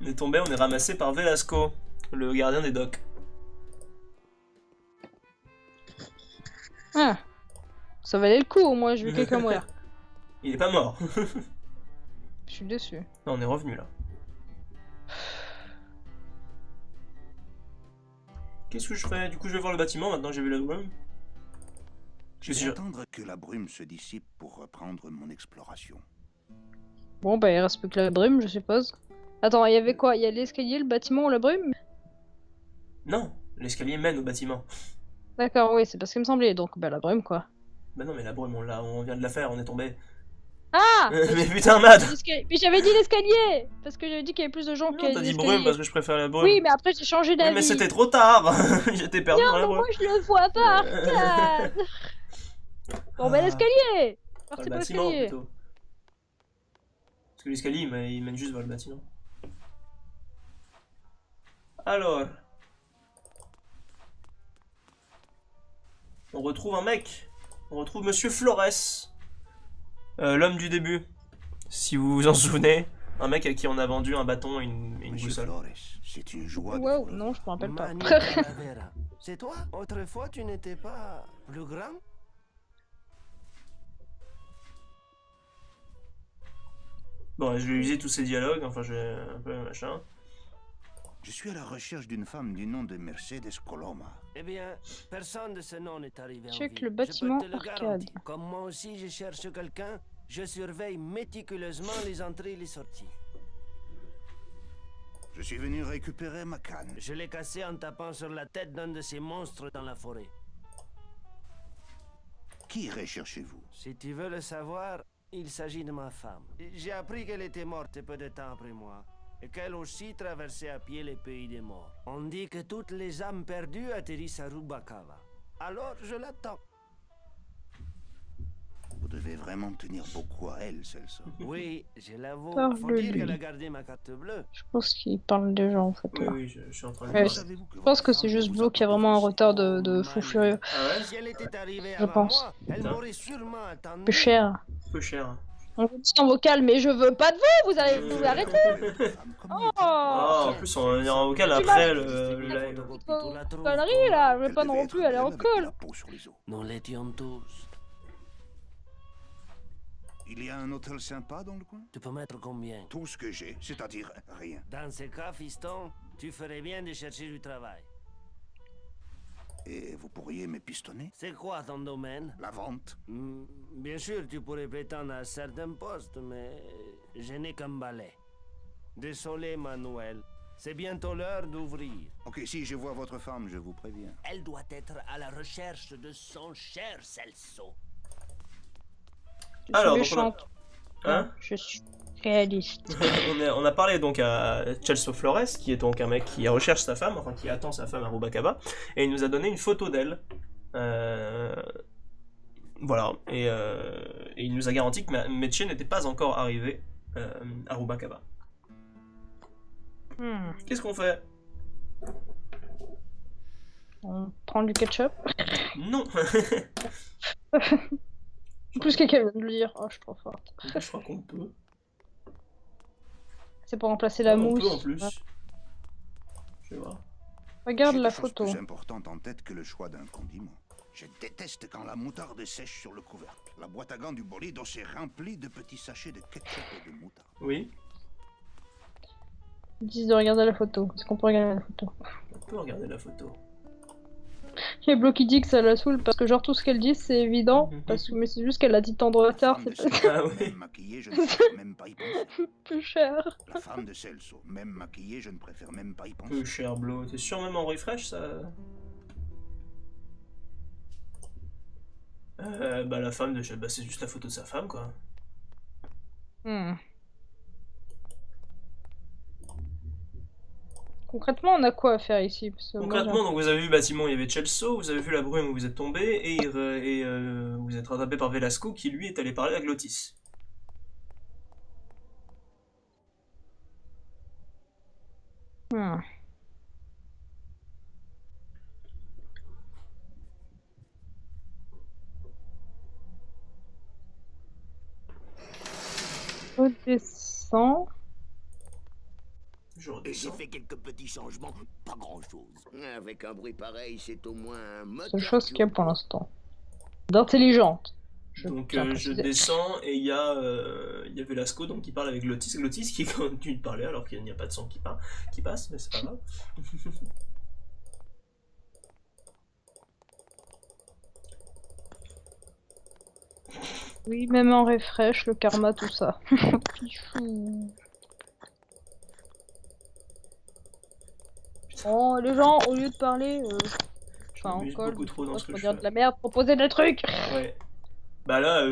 On est tombé, on est ramassé par Velasco, le gardien des docks. Ah. Ça valait le coup, au moins, j'ai vu quelqu'un mourir. Il est pas mort. Je suis déçu. Non, on est revenu là. Qu'est-ce que je fais? Du coup, je vais voir le bâtiment maintenant que j'ai vu la brume. Je suis vais sûr. attendre que la brume se dissipe pour reprendre mon exploration. Bon, bah, il reste plus que la brume, je suppose. Attends, il y avait quoi? Il y a l'escalier, le bâtiment ou la brume? Non, l'escalier mène au bâtiment. D'accord, oui, c'est parce qu'il me semblait. Donc, bah, la brume, quoi. Bah non, mais la brume, on vient de la faire, on est tombé. Ah! Mais putain, Mad! Mais j'avais dit l'escalier! Parce que j'avais dit qu'il y avait plus de gens qui Non, avaient t'as dit dit brume l'escalier. parce que je préfère la brume. Oui, mais après j'ai changé Oui, d'avis. mais c'était trop tard! J'étais perdu dans la Non, brume. moi je le vois pas, Arcade! Bon, bah Ah. l'escalier! Enfin, Partez le pas bâtiment l'escalier. plutôt. Parce que l'escalier il mène juste vers le bâtiment. Alors. On retrouve un mec. On retrouve Monsieur Flores. L'homme du début. Si vous vous en souvenez. Un mec à qui on a vendu un bâton et une Monsieur boussole. Flores, c'est une joie de Wow, vous non, je me rappelle pas. Manu Calavera. C'est toi? Autrefois, tu n'étais pas plus grand? Bon, je vais user tous ces dialogues. Enfin, je vais un peu machin. Je suis à la recherche d'une femme du nom de Mercedes Coloma. Eh bien, personne de ce nom n'est arrivé en Check ville. le bâtiment Je peux te le arcade. garantir. Comme moi aussi, je cherche quelqu'un, je surveille méticuleusement les entrées et les sorties. Je suis venu récupérer ma canne. Je l'ai cassé en tapant sur la tête d'un de ces monstres dans la forêt. Qui irait chercher vous? Si tu veux le savoir, il s'agit de ma femme. J'ai appris qu'elle était morte peu de temps après moi, et qu'elle aussi traversait à pied les pays des morts. On dit que toutes les âmes perdues atterrissent à Rubacava. Alors je l'attends. Vous devez vraiment tenir beaucoup à elle, Celso. Oui, je l'avoue. Parle Faut de dire lui. qu'elle a gardé ma carte bleue. Je pense qu'il parle déjà en fait. Oui, là. oui, je suis en train de Ouais, parler. Savez-vous que Je pense votre que c'est femme juste vous Blo a qui a pas vraiment un fait retard de fou furieux. Ah ouais? Si elle était arrivée Je avant pense. moi, elle Putain. m'aurait sûrement attendu. Plus cher. Peu cher. On vous dit en vocal, mais je veux pas de vous, vous allez vous arrêter. femme comme elle. Ah, Oh! en plus, on est en vocal Tu après m'as- le live. Connerie là, je vais Elle pas non devait plus être aller en belle avec col. la peau sur les os. Nous l'étions tous. Il y a un hôtel sympa dans le coin? Tu peux mettre combien? Tout ce que j'ai, c'est-à-dire rien. Dans ce cas, fiston, tu ferais bien de chercher du travail. Et vous pourriez m'épistonner? C'est quoi ton domaine? La vente? Bien sûr, tu pourrais prétendre à certains postes, mais je n'ai qu'un balai. Désolé, Manuel. C'est bientôt l'heure d'ouvrir. Ok, si je vois votre femme, je vous préviens. Elle doit être à la recherche de son cher Celso. Je suis Alors, donc méchante. Hein? Je suis réaliste. on a parlé donc à Celso Flores, qui est donc un mec qui recherche sa femme, enfin qui attend sa femme à Rubacaba, et il nous a donné une photo d'elle. Voilà, et il nous a garanti que Meche n'était pas encore arrivé à Rubacaba. Qu'est-ce qu'on fait? On prend du ketchup. Non. Plus quelqu'un vient de le dire. Oh, je suis trop forte. Je crois qu'on peut. C'est pour remplacer la On mousse. peut en plus. Je vais voir. Regarde J'ai la des choses photo. plus importantes en tête que le choix d'un condiment. Je déteste quand la moutarde sèche sur le couvercle. La boîte à gants du bolide est remplie de petits sachets de ketchup et de moutarde. Oui, Ils disent de regarder la photo. Est-ce qu'on peut regarder la photo? on peut regarder la photo. Il y a Blo qui dit que ça la saoule parce que genre tout ce qu'elle dit c'est évident. Mais c'est juste qu'elle a dit tant de retard, La femme c'est de peut-être Celso, Ah oui. même maquillée, je ne préfère même pas y penser. plus cher. La femme de Celso, même maquillée, je ne préfère même pas y penser. Peu cher, Blo. T'es sûr même en refresh ça? Bah la femme de... Bah c'est juste la photo de sa femme quoi. Concrètement, on a quoi à faire ici? Parce que moi, Concrètement, donc vous avez vu le bâtiment, il y avait Celso, vous avez vu la brume où vous êtes tombé, et vous êtes rattrapé par Velasco qui lui est allé parler à Glottis. redescend. Je J'ai redescends. fait quelques petits changements, pas grand-chose. Avec un bruit pareil, c'est au moins un moteur. Seule chose qu'il y a pour l'instant. D'intelligente. Donc tiens à je préciser. descends et il y a Velasco donc, qui parle avec Glottis. Glottis qui continue de parler alors qu'il n'y a pas de sang qui passe, mais c'est pas grave. Oui, même en refresh, le karma, tout ça. Pichou. Oh, les gens, au lieu de parler, Je enfin, en m'amuse col, beaucoup trop dans ce que pour je dire fais. de la merde, proposer des trucs. Ouais. Bah là,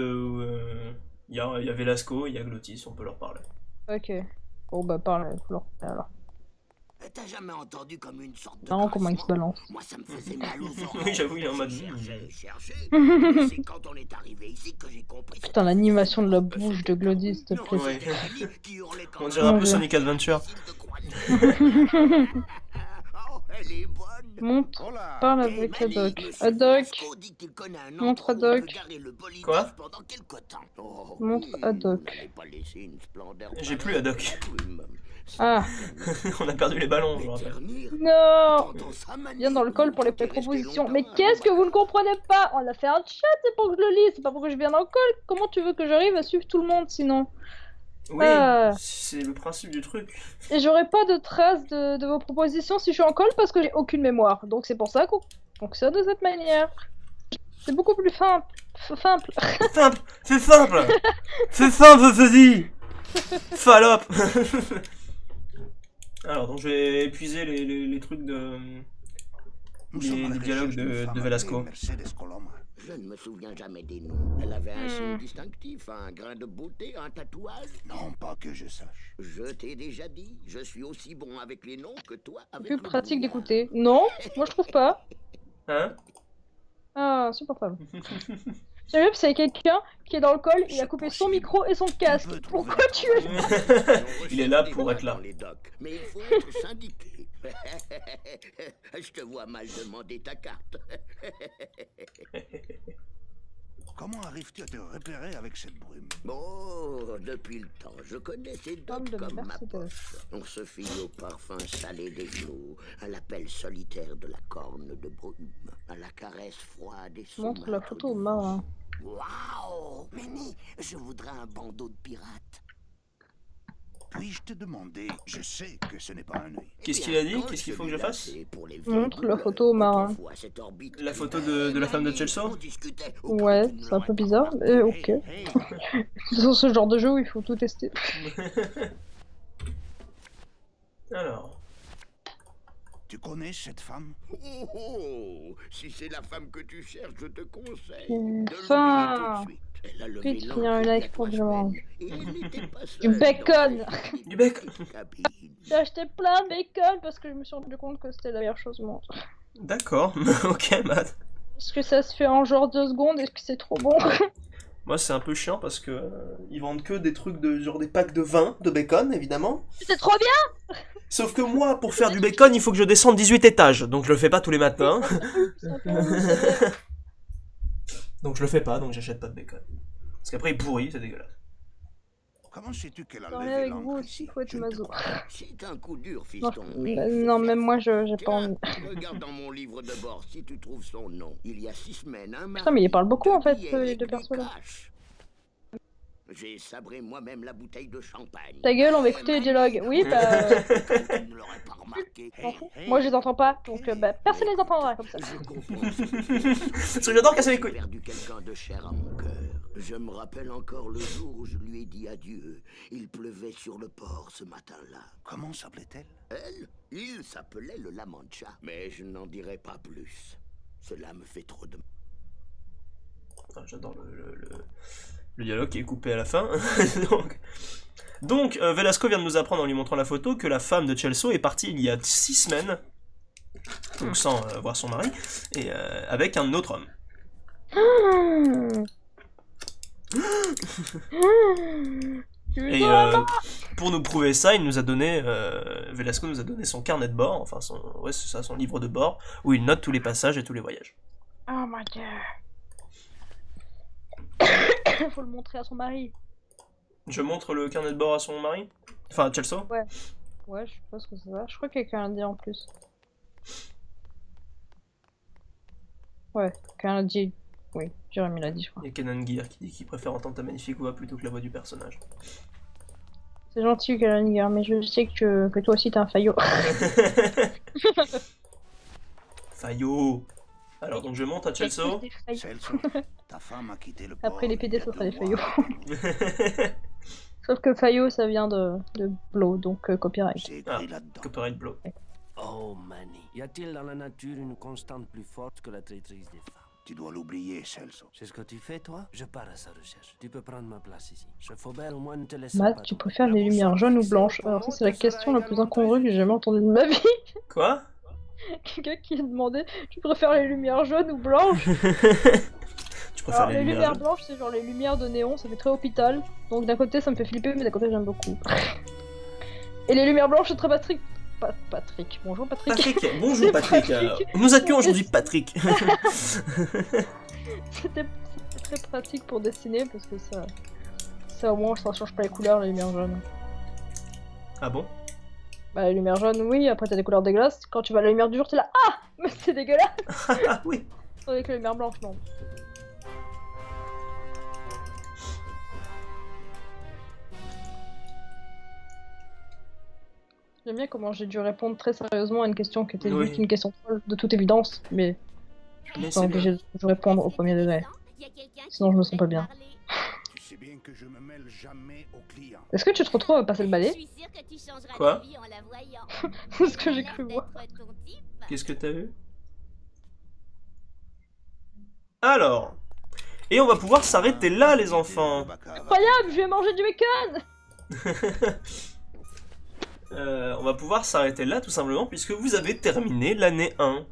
y a Velasco, il y a Glottis, on peut leur parler. Ok. Bon, bah, parle, faut leur parler, alors. T'as jamais entendu comme une sorte de Marrant comment il se grincement? balance. Moi, ça me faisait mal aux oreilles. Oui, j'avoue, il est en mode... J'ai cherché. Mais c'est quand on est arrivé ici que j'ai compris. Putain, l'animation de la bouche de Glody, s'il te plaît. Ouais. Qui hurlait comme On dirait un peu Ouais. Sonic Adventure. Oh, elle est bonne. Monte, Hola. parle Eh, avec Manny, Haddock. monsieur Haddock, Velasco dit qu'il connaît un Montre endroit où on Haddock. peut garer le bolide Quoi pendant quelque temps. Oh, Montre oui, Haddock. vous n'avez pas laissé une splendeur J'ai plus pareille Haddock. à la plume. Ah. On a perdu les ballons, je me rappelle. Éternir. non. Entends ça, Manny? Viens dans le col pour les T'es resté propositions. longtemps Mais à qu'est-ce que vous ne Roubaix. comprenez pas? On a fait un chat, c'est pour que je le lise, c'est pas pour que je vienne dans le col. Comment tu veux que j'arrive à suivre tout le monde sinon? Oui, Ah. c'est le principe du truc. Et j'aurai pas de traces de vos propositions si je suis en col parce que j'ai aucune mémoire. Donc c'est pour ça qu'on fonctionne de cette manière. C'est beaucoup plus simple. Simple. Simple, c'est simple. C'est simple, ceci. Fallope. Alors, donc je vais épuiser les trucs de... Nous Les- sommes à la les dialogues recherche d'une de femme Velasco. appelée Mercedes Coloma. Je ne me souviens jamais des noms. Elle avait un signe distinctif, un grain de beauté, un tatouage. Non, pas que je sache. Je t'ai déjà dit, je suis aussi bon avec les noms que toi avec Plus le pratique brouillard. d'écouter. Non, moi je trouve pas. Hein? Ah, insupportable. J'aime bien, c'est quelqu'un qui est dans le col, il a coupé son micro et son casque. peut trouver Pourquoi un tu es... travail. Il est là pour être là. Dans les docks, mais il faut être syndiqué. Je te vois mal demander ta carte. Comment arrives-tu à te repérer avec cette brume? Oh, depuis le temps, je connais ces Femme docks de comme ma Mercedes. poche. On se fie au parfum salé des genoux, à l'appel solitaire de la corne de brume, à la caresse froide et Montre la saumâtre photo au du marin. Waouh! Manny, je voudrais un bandeau de pirate. Puis-je te demander, je sais que ce n'est pas un œil. Qu'est-ce qu'il a dit? Qu'est-ce qu'il faut que je fasse? Montre la photo au marin. La photo de la femme de Chelsea? Ouais, c'est un peu bizarre, mais ok. Dans ce genre de jeu où il faut tout tester. Alors, Tu connais cette femme? Oh, oh, si c'est la femme que tu cherches, je te conseille Une de l'oublier femme. tout de suite. Elle a le Vite, mélange finir un il y a live pour que je 3 mange. semaines, et elle n'était pas Du seule bacon. dans cette Du bacon. petite cabine. J'ai acheté plein de bacon parce que je me suis rendu compte que c'était la meilleure chose au monde. d'accord. Ok, Matt. Est-ce que ça se fait en genre 2 secondes? Est-ce que c'est trop bon? Moi, c'est un peu chiant parce que ils vendent que des trucs de genre des packs de vin, de bacon, évidemment. C'est trop bien. Sauf que moi, pour faire du bacon, il faut que je descende 18 étages. Donc je le fais pas tous les matins. C'est un peu relou, c'est vrai. Donc je le fais pas, donc j'achète pas de bacon. Parce qu'après, il pourrit, c'est dégueulasse. Comment sais-tu qu'elle a Parler levé avec l'encre vous ici? aussi, faut être Je ne te maso. crois pas. C'est un coup dur, Non, fiston. non, même moi, j'ai pas Tiens, envie. regarde dans mon livre de bord si tu trouves son nom. Il y a 6 semaines, un Putain, mais il parle beaucoup, en fait, les deux persos persos, là. J'ai sabré moi-même la bouteille de champagne. Ta gueule, on va écouter les dialogues. Oui, bah... Tu ne l'aurais pas remarqué. m'en fous. Moi, je les entends pas, donc bah, personne les entendra comme ça. Je comprends. Parce que j'adore casser les J'ai couilles. perdu quelqu'un de cher à mon cœur. Je me rappelle encore le jour où je lui ai dit adieu. Il pleuvait sur le port ce matin-là. Comment s'appelait-elle? Elle, il s'appelait le Lamancha. Mais je n'en dirai pas plus. Cela me fait trop de... Ah, j'adore le dialogue qui est coupé à la fin. Donc Velasco vient de nous apprendre en lui montrant la photo que la femme de Chelsea est partie il y a 6 semaines, donc sans voir son mari, et avec un autre homme. Et pour nous prouver ça, il nous a donné, Velasco nous a donné son carnet de bord, enfin ouais, c'est ça, son livre de bord, où il note tous les passages et tous les voyages. Oh my god. Faut le montrer à son mari. Je montre le carnet de bord à son mari? Enfin, à Chelsea? Ouais, je sais pas ce que c'est ça. Je crois que quelqu'un l'a dit en plus. Ouais, quelqu'un l'a dit. Oui, Jérémy l'a dit, je crois. Il y a Kenan Gear qui dit qu'il préfère entendre ta magnifique voix plutôt que la voix du personnage. C'est gentil, Kalangar, mais je sais que toi aussi t'es un faillot. Fayot. Alors, donc je monte à Chelsea. Des faillots. Celso, ta femme a quitté le port. Après les PD, il y a ça sera 2 des mois. faillots. Sauf que faillot, ça vient de blow, donc copyright. J'ai Ah, écrit là-dedans. Copyright Blow. Oh, Manny, y a-t-il dans la nature une constante plus forte que la traîtrise des femmes? Tu dois l'oublier, Celso. C'est ce que tu fais, toi? Je pars à sa recherche. Tu peux prendre ma place ici. Ce Faubert, au moins, ne te laisse Matt, pas tu tomber. préfères les lumières jaunes ou blanches? Alors ça, c'est la question la plus incongrue que j'ai jamais entendue de ma vie. Quoi? Quelqu'un qui a demandé, tu préfères les lumières jaunes ou blanches? Tu préfères Alors, les lumières jaunes? blanches, c'est genre les lumières de néon, ça fait très hôpital. Donc d'un côté, ça me fait flipper, mais d'un côté, j'aime beaucoup. Et les lumières blanches, c'est très Patrick. Patrick. Bonjour Patrick. Patrick, bonjour C'est Patrick. Patrick. Nous accueillons aujourd'hui Patrick. C'était très pratique pour dessiner parce que ça au moins ça change pas les couleurs, les lumières jaunes. Ah bon? Bah les lumières jaunes oui, après t'as des couleurs dégueulasses. Quand tu vas à la lumière du jour t'es là, ah mais c'est dégueulasse. Ah oui. Avec les lumières blanches non. J'aime bien comment j'ai dû répondre très sérieusement à une question qui était Oui. juste une question de toute évidence, mais je Mais suis pas obligée de répondre au premier degré. Sinon, je me sens pas bien. Tu sais bien que je me mêle jamais aux clients. Est-ce que tu te retrouves à passer le balai? Quoi? C'est ce que j'ai cru voir. Qu'est-ce que t'as vu? Alors. Et on va pouvoir s'arrêter là, les enfants. Incroyable, je vais manger du bacon. On va pouvoir s'arrêter là, tout simplement, puisque vous avez terminé l'année 1.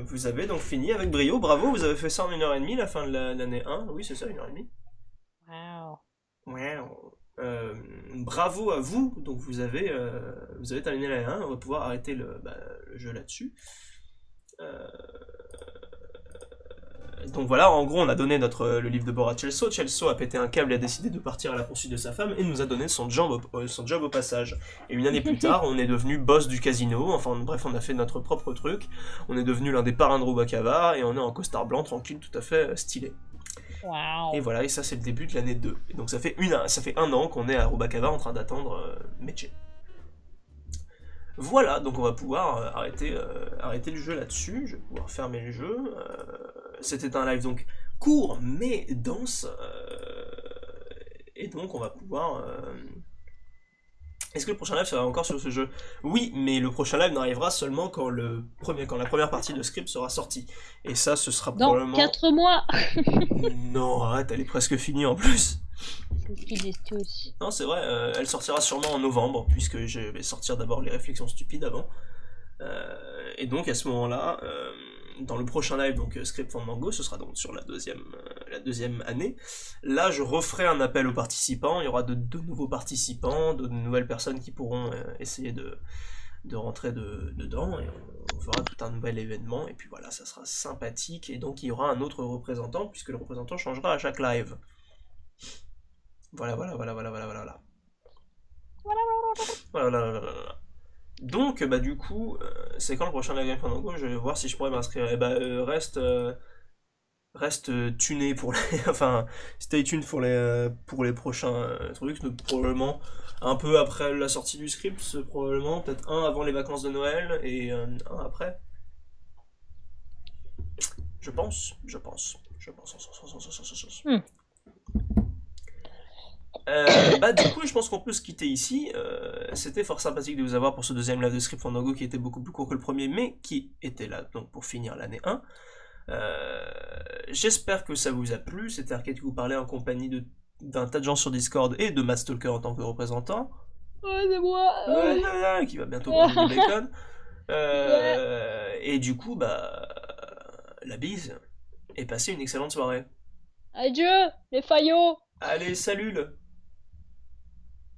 Vous avez donc fini avec brio. Bravo, vous avez fait ça en 1h30, la fin de l'année 1. Oui, c'est ça, 1h30. Wow. Wow. Bravo à vous. Donc vous avez terminé l'année 1. On va pouvoir arrêter le jeu là-dessus. Donc voilà, en gros, on a donné le livre de bord à Celso. Celso a pété un câble et a décidé de partir à la poursuite de sa femme et nous a donné son job au passage. Et une année plus tard, on est devenu boss du casino. Enfin, bref, on a fait notre propre truc. On est devenu l'un des parrains de Rubacava et on est en costard blanc, tranquille, tout à fait stylé. Wow. Et voilà, et ça, c'est le début de l'année 2. Et donc ça fait un an qu'on est à Rubacava en train d'attendre Meche. Voilà, donc on va pouvoir arrêter le jeu là-dessus. Je vais pouvoir fermer le jeu. C'était un live donc court mais dense. Et donc on va pouvoir... Est-ce que le prochain live sera encore sur ce jeu? Oui, mais le prochain live n'arrivera seulement quand la première partie de script sera sortie. Et ça, ce sera Dans probablement... 4 mois. Non, arrête, elle est presque finie en plus. C'est ce qu'ils disent tous. Non, c'est vrai, elle sortira sûrement en novembre, puisque je vais sortir d'abord les réflexions stupides avant. Et donc à ce moment-là, dans le prochain live, donc Script Fandango, ce sera donc sur la deuxième année. Là, je referai un appel aux participants. Il y aura de nouveaux participants, de nouvelles personnes qui pourront essayer de rentrer dedans, et on fera tout un nouvel événement. Et puis voilà, ça sera sympathique. Et donc il y aura un autre représentant, puisque le représentant changera à chaque live. Voilà. Donc, du coup, c'est quand le prochain live Fandango? Je vais voir si je pourrais m'inscrire. Et reste tuné pour les... enfin, stay tuned pour les prochains trucs. Donc, probablement un peu après la sortie du script, probablement. Peut-être un avant les vacances de Noël et un après. Je pense. Du coup, je pense qu'on peut se quitter ici. C'était fort sympathique de vous avoir pour ce deuxième live de Script Fandango qui était beaucoup plus court que le premier, mais qui était là donc pour finir l'année 1. J'espère que ça vous a plu. C'était Arcade qui vous parlait en compagnie d'un tas de gens sur Discord et de Matt Stalker en tant que représentant. Ouais, c'est moi. Qui va bientôt manger du bacon. Et du coup, la bise et passez une excellente soirée. Adieu, les faillots. Allez, salut